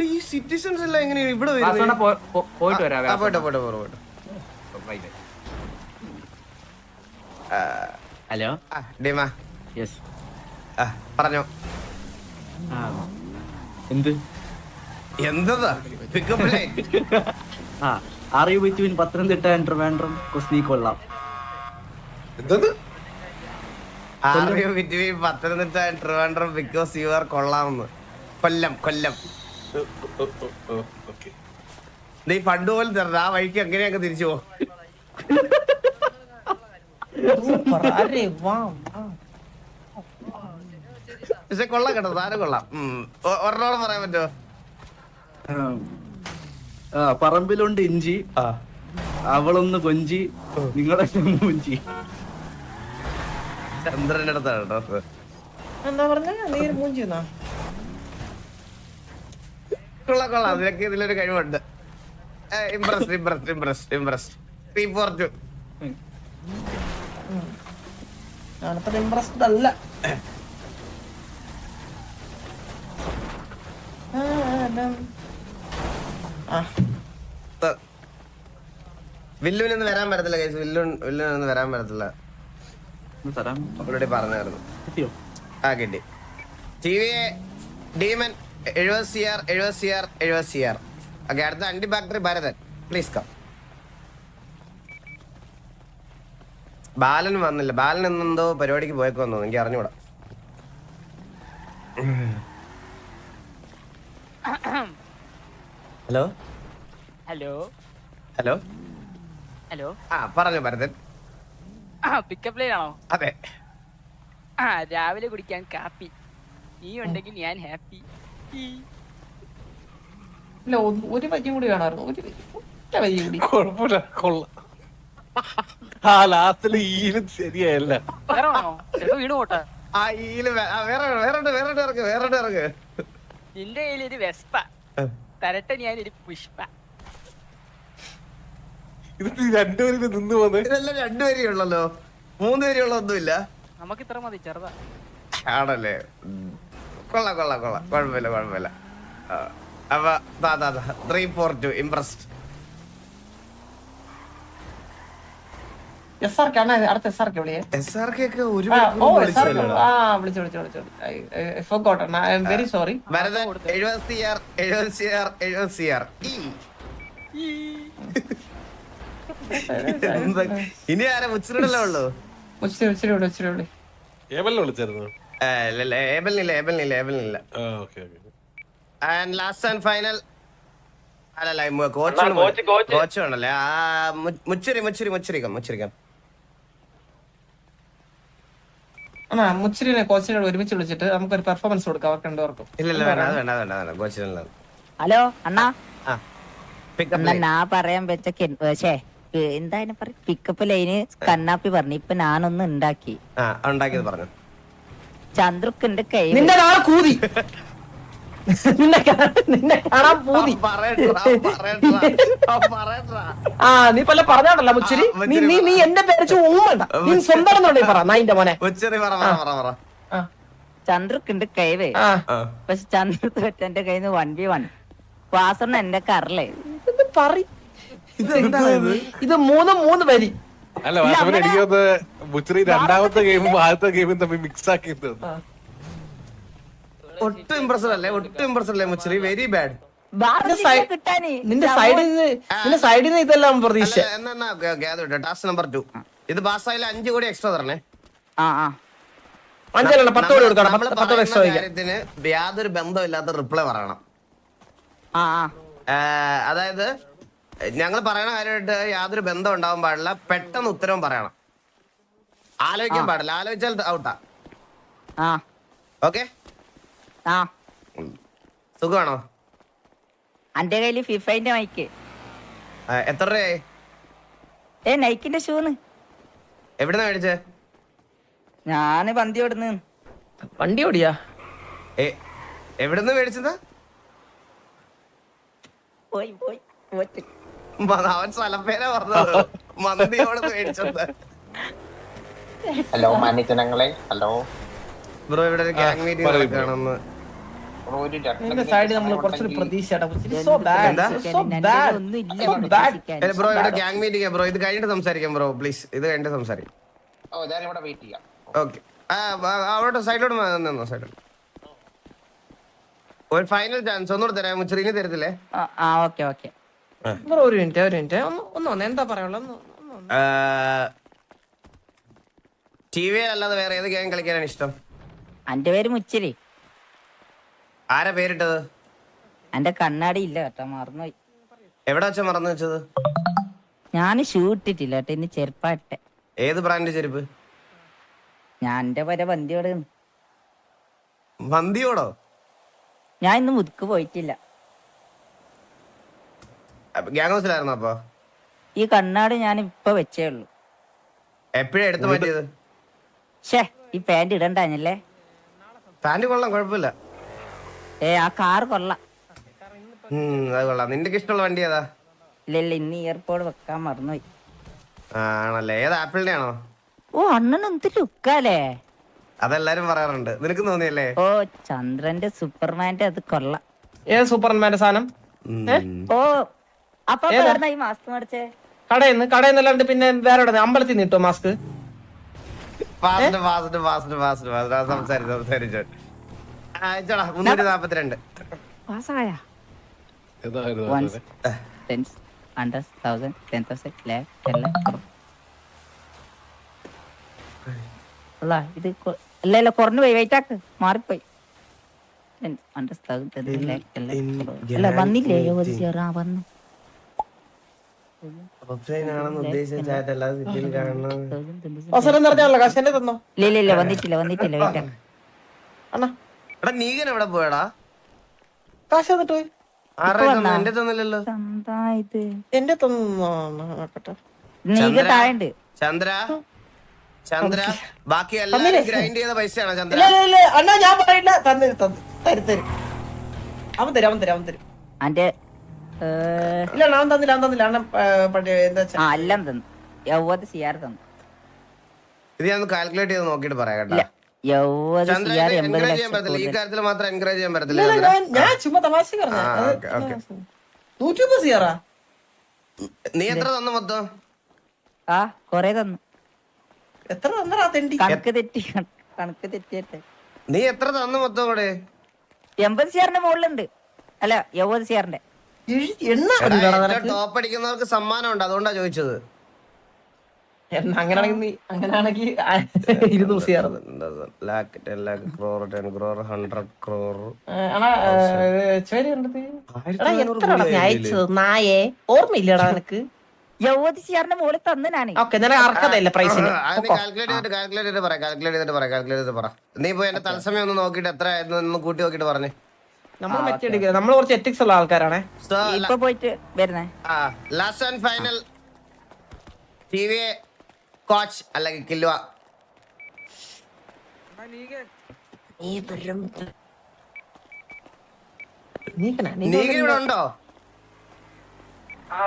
ഈ സിറ്റിസൺസ് എല്ലാം എങ്ങനെയാ ഇവിടെ വരുന്നത്? പോയിട്ട് വരാം. പോട്ടെ. ഹലോ ഡീമ. യെസ് പറഞ്ഞോ. എന്ത് എന്താ പിക്കപ്പ് ലൈൻ? അറിയൂ ബിറ്റ്വീൻ പത്തനംതിട്ട ആൻഡ് ട്രിവാൻഡ്രം കുസ്നി കൊള്ളാം. എന്തത്? Between Pathanamthitta and Trivandrum because you are കൊള്ളാമെന്ന്. കൊല്ലം. ഓക്കെ. നീ ഫണ്ട് പോലും തരണം. ആ വഴിക്ക് എങ്ങനെയൊക്കെ തിരിച്ചു പോ. പക്ഷെ കൊള്ളാം കേട്ടോ, സാധനം കൊള്ളാം. ഒരെണ്ണോട് പറയാൻ പറ്റുമോ? പറമ്പിലുണ്ട് ഇഞ്ചി, അവളൊന്ന് കൊഞ്ചി, നിങ്ങളെ കൊഞ്ചി. ചന്ദ്രന്റെ അടുത്താണ് കേട്ടോ. എന്താ പറഞ്ഞ നീ മൂഞ്ചിന്നാ? കൊള്ളാം. അതിലൊക്കെ ഇതിലൊരു കഴിവുണ്ട്. ഇംപ്രസ്ഡ്. 342. ഞാനിപ്പോ ഇംപ്രസ്ഡ് അല്ല. വില്ലുവിനൊന്നും വരാൻ പറ്റത്തില്ല ഗൈസ്. വില്ലുവിനൊന്നും വരാൻ പറ്റത്തില്ല. ഓൾറെഡി പറഞ്ഞായിരുന്നു. കിട്ടി. ടിവിയെ ഡീമൻ 70 CR. ഓക്കെ, അടുത്ത അണ്ടി ഫാക്ടറി ഭരതൻ പ്ലീസ് കം. ബാലൻ വന്നില്ല. ബാലൻ എന്നെന്തോ പരിപാടിക്ക് പോയേക്കോന്ന് തോന്നുന്നു, എനിക്ക് അറിഞ്ഞൂടാ. ഹലോ. പറഞ്ഞു ഭരതൻ. പിക്കപ്പ് ലൈൻ ആണോ? അതെ. രാവിലെ കുടിക്കാൻ കാപ്പി നീ ഉണ്ടെങ്കിൽ ഞാൻ ഹാപ്പി. ഇല്ല, ഒരു വരി കൂടി വേണമായിരുന്നു. ഒറ്റ വരി കൂടി. കുഴപ്പമില്ല, കൊള്ളാം. ആ ലാസ്റ്റില് ഈലും ശരിയായല്ല. വേറെ വേണോ? ചിലപ്പോ വീണ് പോട്ടെ. ആ ഈല് വേറെ ഇറങ്ങ്. നിന്റെ കയ്യിൽ ഒരു വെസ്പ തരട്ടെ, ഞാനൊരു പുഷ്പ. ഇത് രണ്ടുപേരും നിന്ന് പോന്നെ. ഇതെല്ലാം 2 വരിയുള്ളല്ലോ, 3 വരിയുള്ള ഒന്നുമില്ല. നമുക്ക് ഇത്ര മതി, ചെറുതാ. ആണല്ലേ? കൊള്ളാം. കുഴപ്പമില്ല. അപ്പൊ 342 ഇംപ്രസ്ഡ്. SRK ആണ് അടുത്ത. SRK വിളിയേ. SRK ഒക്കെ ഒരു വിളിച്ചു. I am very sorry. Bharathan 70 CR. ഇനി ആരാ? മുച്ചിലല്ലേ ഉള്ളൂ. മുച്ചിരി. ഏബലിനെ വിളിച്ചായിരുന്നു. ഏബലിനില്ല. ആൻഡ് ലാസ്റ്റ് ആൻഡ് ഫൈനൽ അല്ലല്ല, കോച്ച് ആണല്ലേ? മുച്ചിരിക്കാം. മുച്ചിരിനെ കോച്ചിനോട് ഒരുമിച്ച് വിളിച്ചിട്ട് നമുക്കൊരു പെർഫോമൻസ് കൊടുക്കാം അവർക്ക് രണ്ടുപേർക്കും. ഇല്ല വേണ്ട കോച്ചിനല്ല. ഹലോ അണ്ണാ, പിക്കപ്പ് ഞാൻ പറയാൻ പറ്റേ എന്താ പറയാ, പിക്കപ്പ് ലൈന് കണ്ണാപ്പി പറഞ്ഞു. ഇപ്പൊ ഞാനൊന്ന് ഉണ്ടാക്കി. ഉണ്ടാക്കിയത് പറഞ്ഞു. ചന്ദ്രുക്കിന്റെ കൈ നിന്റെ നാളെ കൂതി. നിന്നെ കാണാൻ പൂതി. നീ പല പറഞ്ഞാണല്ലോ മുച്ചിരി. നീ എന്റെ പേര് ഊമണ്ട. നീ സ്വന്തം പറ നായിന്റെ മോനെ. ചന്ദ്രുക്കിന്റെ കൈവേ. പക്ഷെ ചന്ദ്രക്ക് എന്റെ കയ്യിൽ നിന്ന് 1v1 വാസണ്ണ എന്റെ കറലേ ഇത് 3 വരി. അല്ല വാസവൻ എനിക്കത് മുച്ചിരി രണ്ടാമത്തെ ഗെയിമും ആദ്യത്തെ ഗെയിമും തമ്മിൽ മിക്സ് ആക്കി. ഒട്ടും ഇംപ്രസ്ഡ് അല്ലേ മുച്ചിരി? Very bad. കിട്ടാന് നിന്റെ സൈഡിൽ നിന്ന് ഇതെല്ലാം പ്രതീക്ഷ. ടാസ്ക് നമ്പർ 2 ഇത് പാസ്സായാലും 5 കോടി എക്സ്ട്രാ തരണേ. 5 അല്ല 10 കോടി കൊടുക്കണം. നമ്മള് 10 കോടി എക്സ്ട്രാ പറയുന്ന കാര്യത്തിന് യാതൊരു ബന്ധമില്ലാത്ത റിപ്ലൈ പറയണം. അതായത് ഞങ്ങൾ പറയണ കാര്യമായിട്ട് യാതൊരു ബന്ധം ഉണ്ടാവാൻ പാടില്ല. പെട്ടെന്ന് ഉത്തരവും പറയണം. ആലോചിക്കാൻ പാടില്ല. ആലോചിച്ചാൽ ഔട്ടാ. ഓക്കെ, സുഖമാണോ? എന്റെ കയ്യില് ഫിഫൈന്റെ മൈക്ക്. എത്ര രൂപയായി? നൈക്കിന്റെ ഷൂന്ന്. എവിടുന്നാ മേടിച്ചേ? ഞാന് വണ്ടി ഓടുന്നു. വണ്ടി ഓടിയാ? എവിടുന്ന് മേടിച്ചതാ? പോയി അവൻ സ്ഥലപ്പേരാ പറഞ്ഞത്. മന്തിയോട് മേടിച്ചത്. ഹലോ മാന്യജനങ്ങളെ, ഹലോ ബ്രോ, ഇവിടെ ഒരു ഗ്യാങ് മീറ്റിംഗ് നടക്കുകയാണെന്ന്. സൈഡിൽ നമ്മൾ കുറച്ചൊരു പ്രതീക്ഷ. ബ്രോ ഇവിടെ ഗ്യാങ് മീറ്റിംഗ്. ബ്രോ ഇത് കഴിഞ്ഞിട്ട് സംസാരിക്കാം. ബ്രോ പ്ലീസ്, ഇത് കഴിഞ്ഞിട്ട് സംസാരിക്കാം. ഓക്കെ, അവിടെ സൈഡിലോട്ട് സൈഡിലോട്ട്. ഒരു ഫൈനൽ ചാൻസ് ഒന്നുകൂടെ തരാം. മുച്ചറിന് തരത്തില്ലേ? ബ്രോ ഒരു മിനിറ്റ് ഒന്ന് എന്താ പറയാനുള്ളത്? TV അല്ലാതെ വേറെ ഏത് ഗെയിം കളിക്കാനാണ് ഇഷ്ടം? എന്റെ പേര് മുച്ചിരി. ആരാ പേരിട്ടത്? എന്റെ കണ്ണാടി ഇല്ല കേട്ടോ, മറന്നുപോയി. എവിടെ വെച്ചാ മറന്നു വെച്ചത്? ഞാൻ ഷൂ ഇട്ടിട്ടില്ല കേട്ടോ, ഇന്ന് ചെരുപ്പാട്ടെ. ഏത് ബ്രാൻഡ് ചെരുപ്പ്? ഞാൻ എന്റെ വരെ വന്തിയോട്. വന്തിയോടോ? ഞാൻ ഇന്ന് മുതുക്ക് പോയിട്ടില്ല. ഗ്യാങ് ഹൗസിലായിരുന്നു. അപ്പൊ ഈ കണ്ണാടി ഞാൻ ഇപ്പൊ വെച്ചേ ഉള്ളൂ. എപ്പോഴാ എടുത്തു മാറ്റിയത്? ഈ പാന്റ് ഇടണ്ടല്ലേ? പാന്റ് കൊള്ളാം, കുഴപ്പമില്ല. ആ കാർ കൊള്ളാം. അത് കൊള്ളാം. നിന്റെ ഇഷ്ടമുള്ള വണ്ടി ഏതാ? ഇല്ല, ഇന്ന് ഇയർപോഡ് വെക്കാൻ മറന്നുപോയി. ആണല്ലേ? ഏത് ആപ്പിളിന്റെ ആണോ? അണ്ണൻ എന്ത് ലുക്കാലേ. അതെല്ലാരും പറയാറുണ്ട്. നിനക്ക് തോന്നിയല്ലേ? ചന്ദ്രന്റെ സൂപ്പർമാന്റെ അത് കൊള്ളാം. ഏത് സൂപ്പർമാന്റെ സാധനം? അപ്പൊ ഈ മാസ്ക് മേടിച്ചേ? കടയെന്നല്ലാണ്ട് പിന്നെ വേറെ അമ്പലത്തിൽ നിന്ന് കിട്ടോ മാസ്ക്? സംസാരിച്ചോ. 342. ഇത് അല്ല കുറഞ്ഞു പോയി. വെയിറ്റ് ആക്ക്, മാറിപ്പോയി. വന്നില്ലേ? വന്നു. ഇല്ല വന്നിട്ടില്ല. വെയിറ്റ് ആക്ക്. നീകൻ എവിടെ പോയടാ? കാശ് തന്നിട്ട് പോയി. എന്റെ തന്നില്ലല്ലോ. എന്റെ താഴെ ചന്ദ്ര, ചന്ദ്ര ബാക്കി എല്ലാം ഗ്രൈൻഡ് ചെയ്ത പൈസയാണോ ചന്ദ്ര? അണ്ണാ ഞാൻ പറയില്ല. തരും. അവൻ തരും. അന്റെ ഇല്ല അവൻ തന്നില്ല. അണ്ണൻ എല്ലാം തന്നു. ഇത് ഞാൻ കാൽക്കുലേറ്റ് ചെയ്ത് നോക്കിട്ട് പറയാം കേട്ടോ. ചന്ദ്ര എൻകറേജ് ചെയ്യാൻ പറ്റത്തില്ല. ഈ കാര്യത്തിൽ മാത്രം എൻകറേജ് ചെയ്യാൻ പറ്റത്തില്ല. ഞാൻ ചുമ്മാ തമാശ പറഞ്ഞു. 150 സിയാറാ? നീ എത്ര തന്നു മൊത്തം? കൊറേ തന്നു. എത്ര തന്നടാ തെണ്ടി? കണക്ക് തെറ്റിയിട്ട്. നീ എത്ര തന്നു മൊത്തം കൂടെ? 80 സിയാറിന്റെ മുകളിലുണ്ട്. അല്ല 70 സിയാറിന്റെ. ടോപ്പ് അടിക്കുന്നവർക്ക് സമ്മാനം ഉണ്ട്, അതുകൊണ്ടാ ചോദിച്ചത്. അങ്ങനെയാണെങ്കിൽ 200 സിയാർ. നായേ ഓർമ്മയില്ലടാ നിനക്ക്? 70 സിയാറിന്റെ മുകളിൽ തന്നു ഞാന്. പ്രൈസിന് കാൽക്കുലേറ്റ് ചെയ്തിട്ട് പറ. നീ പോയി എന്റെ തത്സമയം ഒന്ന് നോക്കിട്ട് എത്ര ആയിരുന്നു കൂട്ടി നോക്കിട്ട് പറഞ്ഞു. നമ്മൾ മെച്ചെടുക്കുക. നമ്മൾ കുറച്ച് എത്തിക്സ് ഉള്ള ആൾക്കാരാണ്. ഇപ്പൊ പോയിട്ട് വരുന്നേ. Last and final TV coach അല്ലെങ്കിൽ കില്ലുവ. ഇവിടെ ഉണ്ടോ?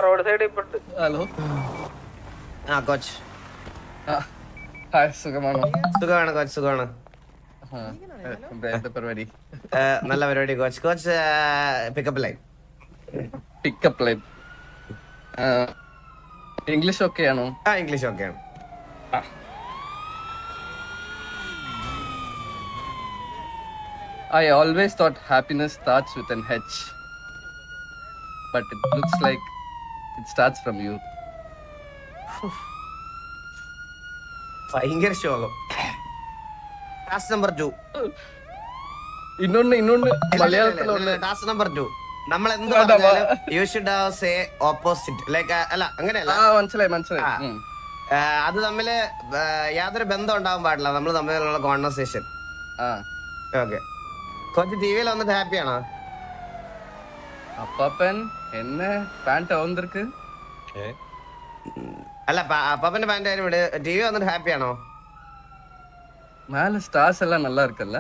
റോഡ് സൈഡ് ഇപ്പൊ. Hello coach. സുഖമാണോ? സുഖമാണ് കോച്ച്, സുഖമാണ്. പരിപാടി നല്ല പരിപാടി coach. Coach pickup line. English okay ആണോ? ഇംഗ്ലീഷ് ഓക്കെയാണ്. I always thought happiness starts with an H. but it looks like it starts from you. ഭയങ്കര ശോകം. Task number 2. ഇന്നൊന്ന് മലയാളത്തിലുള്ള ടാസ്ക് നമ്പർ 2. നമ്മൾ എന്ത് പറഞ്ഞാലും you should have say opposite. Like അല്ല അങ്ങനെയല്ല, മനസ്സിലായി. അത് തമ്മില് യാതൊരു ബന്ധം ഉണ്ടാവാൻ പാടില്ല നമ്മൾ തമ്മിലുള്ള കോൺവെർസേഷൻ. ഓക്കെ. കൊച്ചു ടി വിയിൽ വന്നിട്ട് ഹാപ്പിയാണോ? അപ്പാപ്പൻ എന്നെ പാന്റ് വന്നിருக்கு. അല്ല അപ്പാപ്പന്റെ പാന്റ് ആയാലും ഇവിടെ ടി വി വന്നിട്ട് ഹാപ്പിയാണോ? மேல ஸ்டார்ஸ் எல்லாம் நல்லா இருக்குல்ல?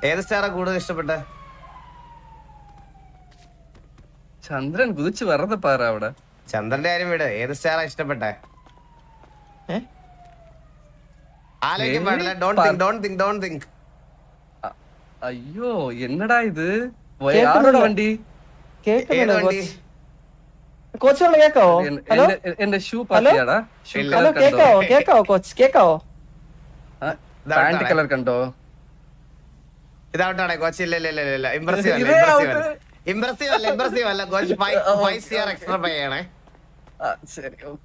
ഏത് സ്റ്റാറാ കൂടുതൽ ഇഷ്ടപ്പെട്ടെ? ചന്ദ്രൻ കുതിച്ചു വരത് പാറ അവിടെ. ചന്ദ്രന്റെ കാര്യം വിട്, ഏത് സ്റ്റാറാ ഇഷ്ടപ്പെട്ടെ? ആലോചിക്കാൻ പാടില്ല. Don't think. അയ്യോ എന്നടാ ഇത്? ആരോടെ വണ്ടി? ഏത് വണ്ടി? കോച്ച് കേക്കാവോ? ഹലോ എന്റെ ഷൂ പാത്തിയാടാ? ഷൂ ഹലോ കേക്കാവോ? കേക്കാവോ കോച്ച്? കേക്കാവോ? പാന്റ് കളർ കണ്ടോ? ഇതാവട്ടെ കോച്ച്. ഇല്ല ഇംപ്രസീവ് അല്ല കോച്ച്. 5 CR എക്സ്ട്രാ പേ ചെയ്യണേ.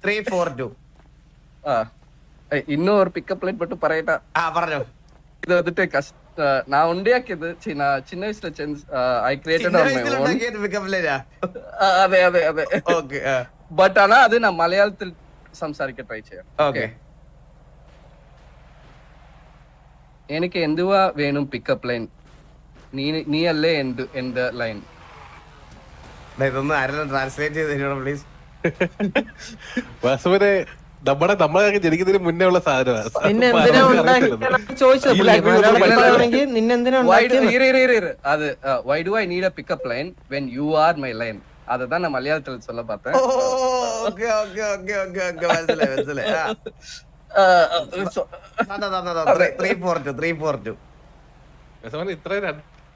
342. இன்னும் ஒரு பிக்கப் லைன் மட்டும் பரையட்டா? പറഞ്ഞോ. இது வந்துட்டு நான் உண்டியாக்கியது நான் சின்ன வயசுல ஐ கிரியேட்டட் പിക്കപ്പ് ലൈനാ? അതെ ഓക്കെ. ബട്ട് ആണാ അത് ഞാൻ മലയാളത്തിൽ സംസാരിക്കാൻ ട്രൈ ചെയ്യാം. ഓക്കെ. എനിക്ക് എന്തുവാ വേണം പിക്കപ്പ് ലൈൻ? നീ അല്ലേ എന്റെ ലൈൻ? ഇതൊന്ന് ആരെങ്കിലും ട്രാൻസ്ലേറ്റ് ചെയ്ത് തരുമോ പ്ലീസ്? വാസുവിനെ നമ്മളെ ജനിക്കുന്നതിന് മുന്നേ ഉള്ള സാധനമാണ്. அது why do I need a pickup line when you are my line? அததான் நான் மலையாளத்துல சொல்ல பார்த்தேன். ഓക്കെ മനസ്സിലായി. 342.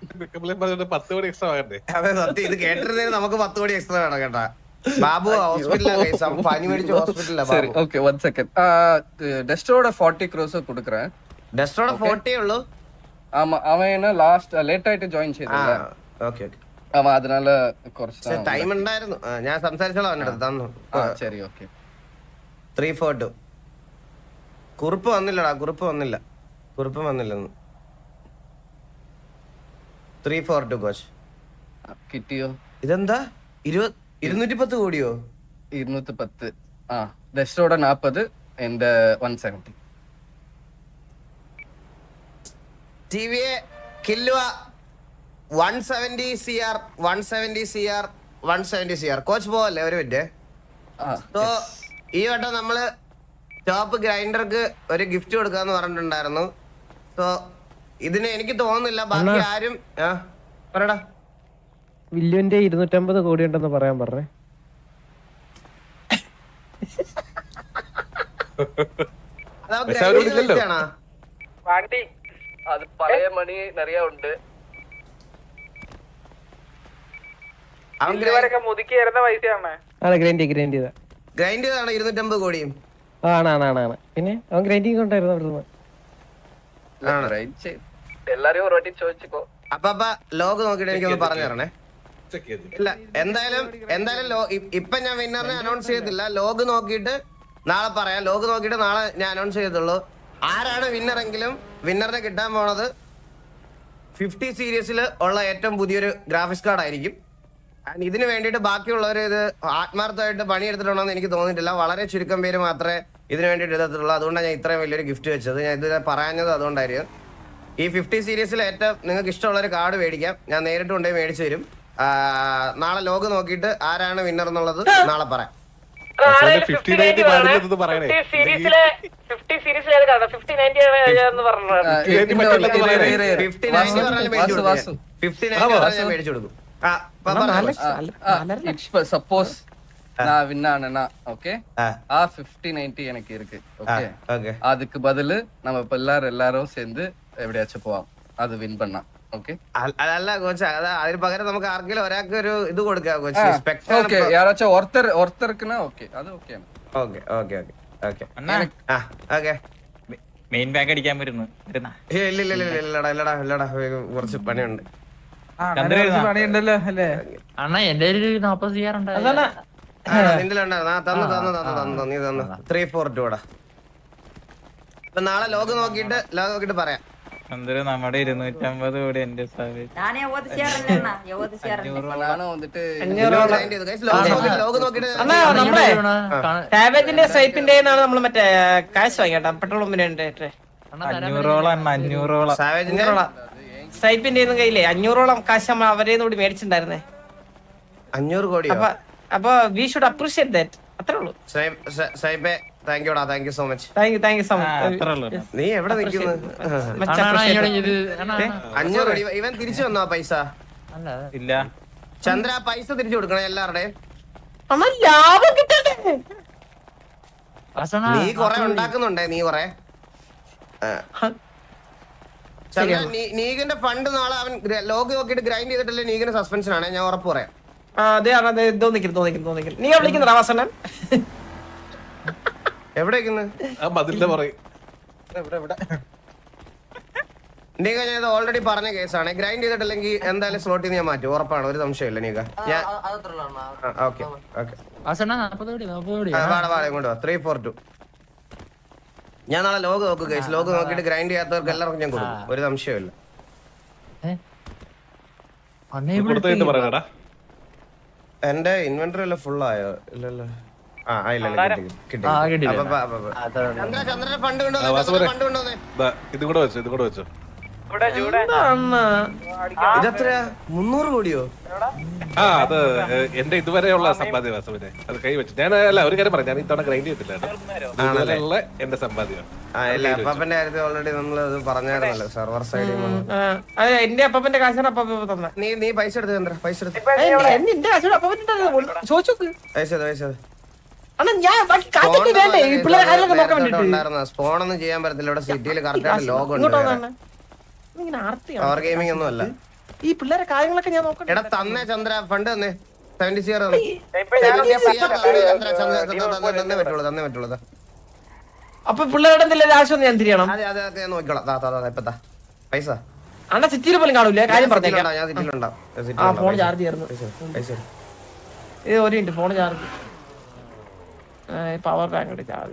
ഇത്രയും 10 കോടി എക്സ്ട്രാ ആകണ്ടേ? അതെ സത്യം. ഇത് കേട്ടിരുന്നതിന് നമുക്ക് 10 കോടി എക്സ്ട്രാ വേണം കേട്ടാ. ബാബു ഹോസ്പിറ്റലിലാണ്, പനി മേടിച്ച് ഹോസ്പിറ്റലിലാണ്. சரி ஓகே 1 செகண்ட். டெஸ்டரோட 40 crores கொடுக்கறேன். ഡെസ്റ്റോടെ 40 ഉള്ളൂ? ஆமா அவன் என்ன லாஸ்ட் லேட் ஆயிட்டு ஜாயின் ചെയ്തല്ല. ഓക്കെ. அவன் அதனால കുറച്ച് ടൈം ഉണ്ടായിരുന്നു. ഞാൻ സംസാരിച്ചോളാം അവന്റെ അടുത്ത്. തന്നു. ശരി ഓക്കെ. 342. കുറിപ്പ് വന്നില്ലടാ. കുറിപ്പ് വന്നില്ലെന്ന്. 342 കോച്ച്. കിട്ടിയോ? ഇതെന്താ 210 കോടിയോ? 210. ഡെസ്റ്ററോட 40 എന്റെ 170. ടിവിയെ കില്ലുവ 170 CR. കോച്ച് പോവല്ലേ ഒരു മിനിറ്റ്. സോ ഈ വട്ടം നമ്മള് ടോപ്പ് ഗ്രൈൻഡർക്ക് ഒരു ഗിഫ്റ്റ് കൊടുക്കാന്ന് പറഞ്ഞിട്ടുണ്ടായിരുന്നു. സോ ഇതിന് എനിക്ക് തോന്നുന്നില്ല ബാക്കി ആരും. പറയടാ. വില്ലുവിന്റെ 250 കോടി ഉണ്ടെന്ന് പറയാൻ പറഞ്ഞേ. അത് പഴയ മണി നിറയെ ഉണ്ട്. മുതുക്കി തരുന്ന പൈസയാണ്. ഗ്രൈൻഡ് ചെയ്തതാണ് 250 കോടിയും. ആണ്. പിന്നെ അവൻ ഗ്രൈൻഡിങ് കൊണ്ടായിരുന്നു. എല്ലാരും ഒരു വാട്ടി ചോദിച്ചോ. അപ്പൊ ലോഗ് നോക്കിട്ട് എനിക്കൊന്ന് പറഞ്ഞു തരണേ. ഇല്ല എന്തായാലും ഇപ്പൊ ഞാൻ വിന്നറിനെ അനൗൺസ് ചെയ്തില്ല. ലോഗ് നോക്കിയിട്ട് നാളെ പറയാം. ലോഗ് നോക്കിയിട്ട് നാളെ ഞാൻ അനൗൺസ് ചെയ്തുള്ളൂ. ആരാണ് വിന്നറെങ്കിലും വിന്നറിനെ കിട്ടാൻ പോണത് 50 സീരീസിൽ ഉള്ള ഏറ്റവും പുതിയൊരു ഗ്രാഫിക്സ് കാർഡ് ആയിരിക്കും. ആൻഡ് ഇതിന് വേണ്ടിയിട്ട് ബാക്കിയുള്ളവർ ഇത് ആത്മാർത്ഥമായിട്ട് പണിയെടുത്തിട്ടുണ്ടെന്ന് എനിക്ക് തോന്നിയിട്ടില്ല. വളരെ ചുരുക്കം പേര് മാത്രമേ ഇതിന് വേണ്ടിയിട്ട് എടുത്തിട്ടുള്ളൂ. അതുകൊണ്ടാണ് ഞാൻ ഇത്രയും വലിയൊരു ഗിഫ്റ്റ് വെച്ചത്. ഞാൻ ഇത് പറയാഞ്ഞത് അതുകൊണ്ടായിരുന്നു. ഈ 50 സീരീസിൽ ഏറ്റവും നിങ്ങൾക്ക് ഇഷ്ടമുള്ളൊരു കാർഡ് മേടിക്കാം. ഞാൻ നേരിട്ട് കൊണ്ടുപോയി മേടിച്ചു തരും. നാളെ ലോഗ് നോക്കിയിട്ട് ആരാണ് വിന്നർ എന്നുള്ളത് നാളെ പറയാം. 50 പറയണേ. മേടിച്ചു കൊടുക്കും. சப்போஸ் நான் வின் ஆனேனா ஓகே 50-90 எனக்கு இருக்கு. ஓகே அதுக்கு பதிலு நம்ம இப்ப எல்லாரும் சேர்ந்து എവിടെയാச்சுം പോവാം അത് വിൻ பண்ணா. ഓക്കെ അതല്ല കോച്ച്, അതിന് പകരം നമുക്ക് ആർക്കെങ്കിലും ഒരാൾക്ക് ഒരു ഇത് കൊടുക്കാം കോച്ച്. ഓക്കെ യാരാச்சும் ഒരുത്തർക്കുனா ഓക്കെ അത് ഓക്കെയാണ്. Okay okay okay okay okay. Main bank അടിക്കാൻ വരുന്നു. ഇല്ലടാ കുറച്ച് പണിയുണ്ട്. പണിയുണ്ടല്ലോ അല്ലേ? അണ്ണാ എന്റെ ഒരു 40 ചെയ്യാറുണ്ട്. അതാണ് നിന്റെ തന്നു നീ തന്നു 342 കൂടെ. അപ്പൊ നാളെ ലോഗ് നോക്കിട്ട് പറയാം. ചന്ദ്ര നമ്മുടെ 250 കോടി എന്റെ സാവേജ്. ഞാനേ ഓദിച്ചാറല്ലേ അണ്ണാ, ഓദിച്ചാറല്ലേ. நானும் வந்துட்டு ലോഗ് നോക്കിട്ട് അണ്ണാ നമ്മളെ സാവേജിന്റെ സ്ട്രൈപ്പിന്റെ നമ്മൾ മറ്റേ കാശ് വാങ്ങിട്ടാ പെട്രോൾ പമ്പിന് 500ഓളം സാവേജിന്റെ സ്ട്രൈപ്പിന്റെ കയ്യിലേ 500ഓളം കാശ് നമ്മൾ അവരെ കൂടി മേടിച്ചിട്ടുണ്ടായിരുന്നേ. 500 കോടിയോ? അപ്പൊ വി ഷുഡ് അപ്രീഷിയേറ്റ് ദാറ്റ്. അത്രേ ഉള്ളൂ. സൈബേ thank you so much. Thank you so much. നീ എവിടെ നിൽക്കുന്നു? 500 കോടി ഇവൻ തിരിച്ചു വന്നോ പൈസ? ഇല്ല. ചന്ദ്ര പൈസ തിരിച്ചു കൊടുക്കണേ എല്ലാവരുടെയും. ലാഭം കിട്ടണ്ടേ? നീ കൊറേ ഉണ്ടാക്കുന്നുണ്ടേ, നീ കൊറേ. ചന്ദ്ര നീഗിന്റെ ഫണ്ട് നാളെ അവൻ ലോഗ് നോക്കിയിട്ട് ഗ്രൈൻഡ് ചെയ്തിട്ടല്ലേ നീഗിന് സസ്പെൻഷൻ ആണ്, ഞാൻ ഉറപ്പ് പറയാം. നീ വിളിക്കുന്ന വാസണ്ണൻ എവിടെ പറയും. നീക ഞാൻ ഇത് ഓൾറെഡി പറഞ്ഞ കേസാണ്. ഗ്രൈൻഡ് ചെയ്തിട്ടില്ലെങ്കിൽ എന്തായാലും സ്ലോട്ടിൽ ഞാൻ മാറ്റും, ഉറപ്പാണ്, ഒരു സംശയമില്ല. നീക ഞാൻ ഓക്കെ ഇങ്ങോട്ട് 342. ഞാൻ നാളെ ലോഗ് നോക്കും കേസ്. ലോഗ് നോക്കിയിട്ട് ഗ്രൈൻഡ് ചെയ്യാത്തവർക്ക് എല്ലാവർക്കും ഞാൻ കൊടുക്കും, ഒരു സംശയമില്ല. പറയണടാ. എന്റെ ഇൻവെന്ററി എല്ലാം ഫുൾ ആയോ? ഇല്ലല്ലോ. ചന്ദ്രന്റെ ഫണ്ട് കൊണ്ടുവന്നേ. ഇതും കൂടെ വെച്ചോ. ഇതെത്രയാ? 300 കോടിയോ? ആ അത് എന്റെ ഇതുവരെയുള്ള സമ്പാദ്യ വാസവനെ അത് കൈവച്ചു. ഞാൻ അല്ല ഒരു കാര്യം പറയാം, ഞാൻ ഇത്തവണ ഗ്രൈൻഡ് ചെയ്തില്ല. ഇതുവരെയുള്ള എന്റെ സമ്പാദ്യം അപ്പന്റെ കാര്യത്തിൽ ഓൾറെഡി നമ്മൾ പറഞ്ഞായിരുന്നല്ലോ സെർവർ സൈഡിൽ. എന്റെ അപ്പന്റെ കാശാണ് അപ്പ തന്നെ. നീ പൈസ എടുത്ത് ചന്ദ്ര, പൈസ എടുത്ത് സ്പോണൊന്നും ചെയ്യാൻ പറ്റത്തില്ല ഇവിടെ സിറ്റിയിൽ. കറക്റ്റ് ലോഗ് ഉണ്ട്. പവർ ഗെയിമിംഗ് ഒന്നും അല്ല. ഈ പിള്ളേരെ കാര്യങ്ങളൊക്കെ ഞാൻ നോക്കട്ടെ. എടാ തന്നേ ചന്ദ്ര, ഫണ്ട് തന്നേ. 70 CR തന്നേ പറ്റുള്ളൂ. അപ്പൊ പിള്ളേരുടെ എന്തെങ്കിലും ആവശ്യം ഞാൻ തിരിയണം. അതെ നോക്കിക്കോളാം. ഇപ്പത്താ പൈസ അണ്ണ സിറ്റിയിൽ പോലും കാണൂല. കാര്യം പറഞ്ഞേക്കാം. ഞാൻ സിറ്റിയിലുണ്ടാവും. ഫോൺ ചാർജ് ചെയ്യായിരുന്നു. ഇത് ഒരു minute, phone charge power bank charge.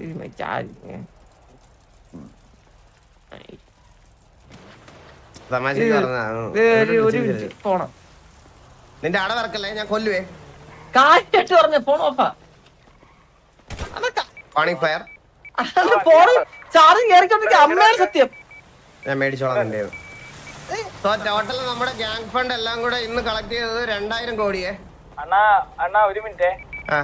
ഒരു മിനിറ്റ് പോണം. നിന്റെ അട വറക്കല്ലേ, ഞാൻ കൊല്ലുവേ. കാറ്റ് പറഞ്ഞ ഫോൺ ഓഫാ. ഫയർ ഫോൺ ചാർജ് കയറിക്കൊണ്ടിരിക്കുക. അമ്മയുടെ സത്യം ഞാൻ മേടിച്ചോളാം നിന്റെ. ടോട്ടൽ നമ്മുടെ ഗ്യാങ് ഫണ്ട് എല്ലാം കൂടെ ഇന്ന് കളക്ട് ചെയ്തത് 2000 കോടിയെ. അണ്ണാ ഒരു മിനിറ്റ്. ആ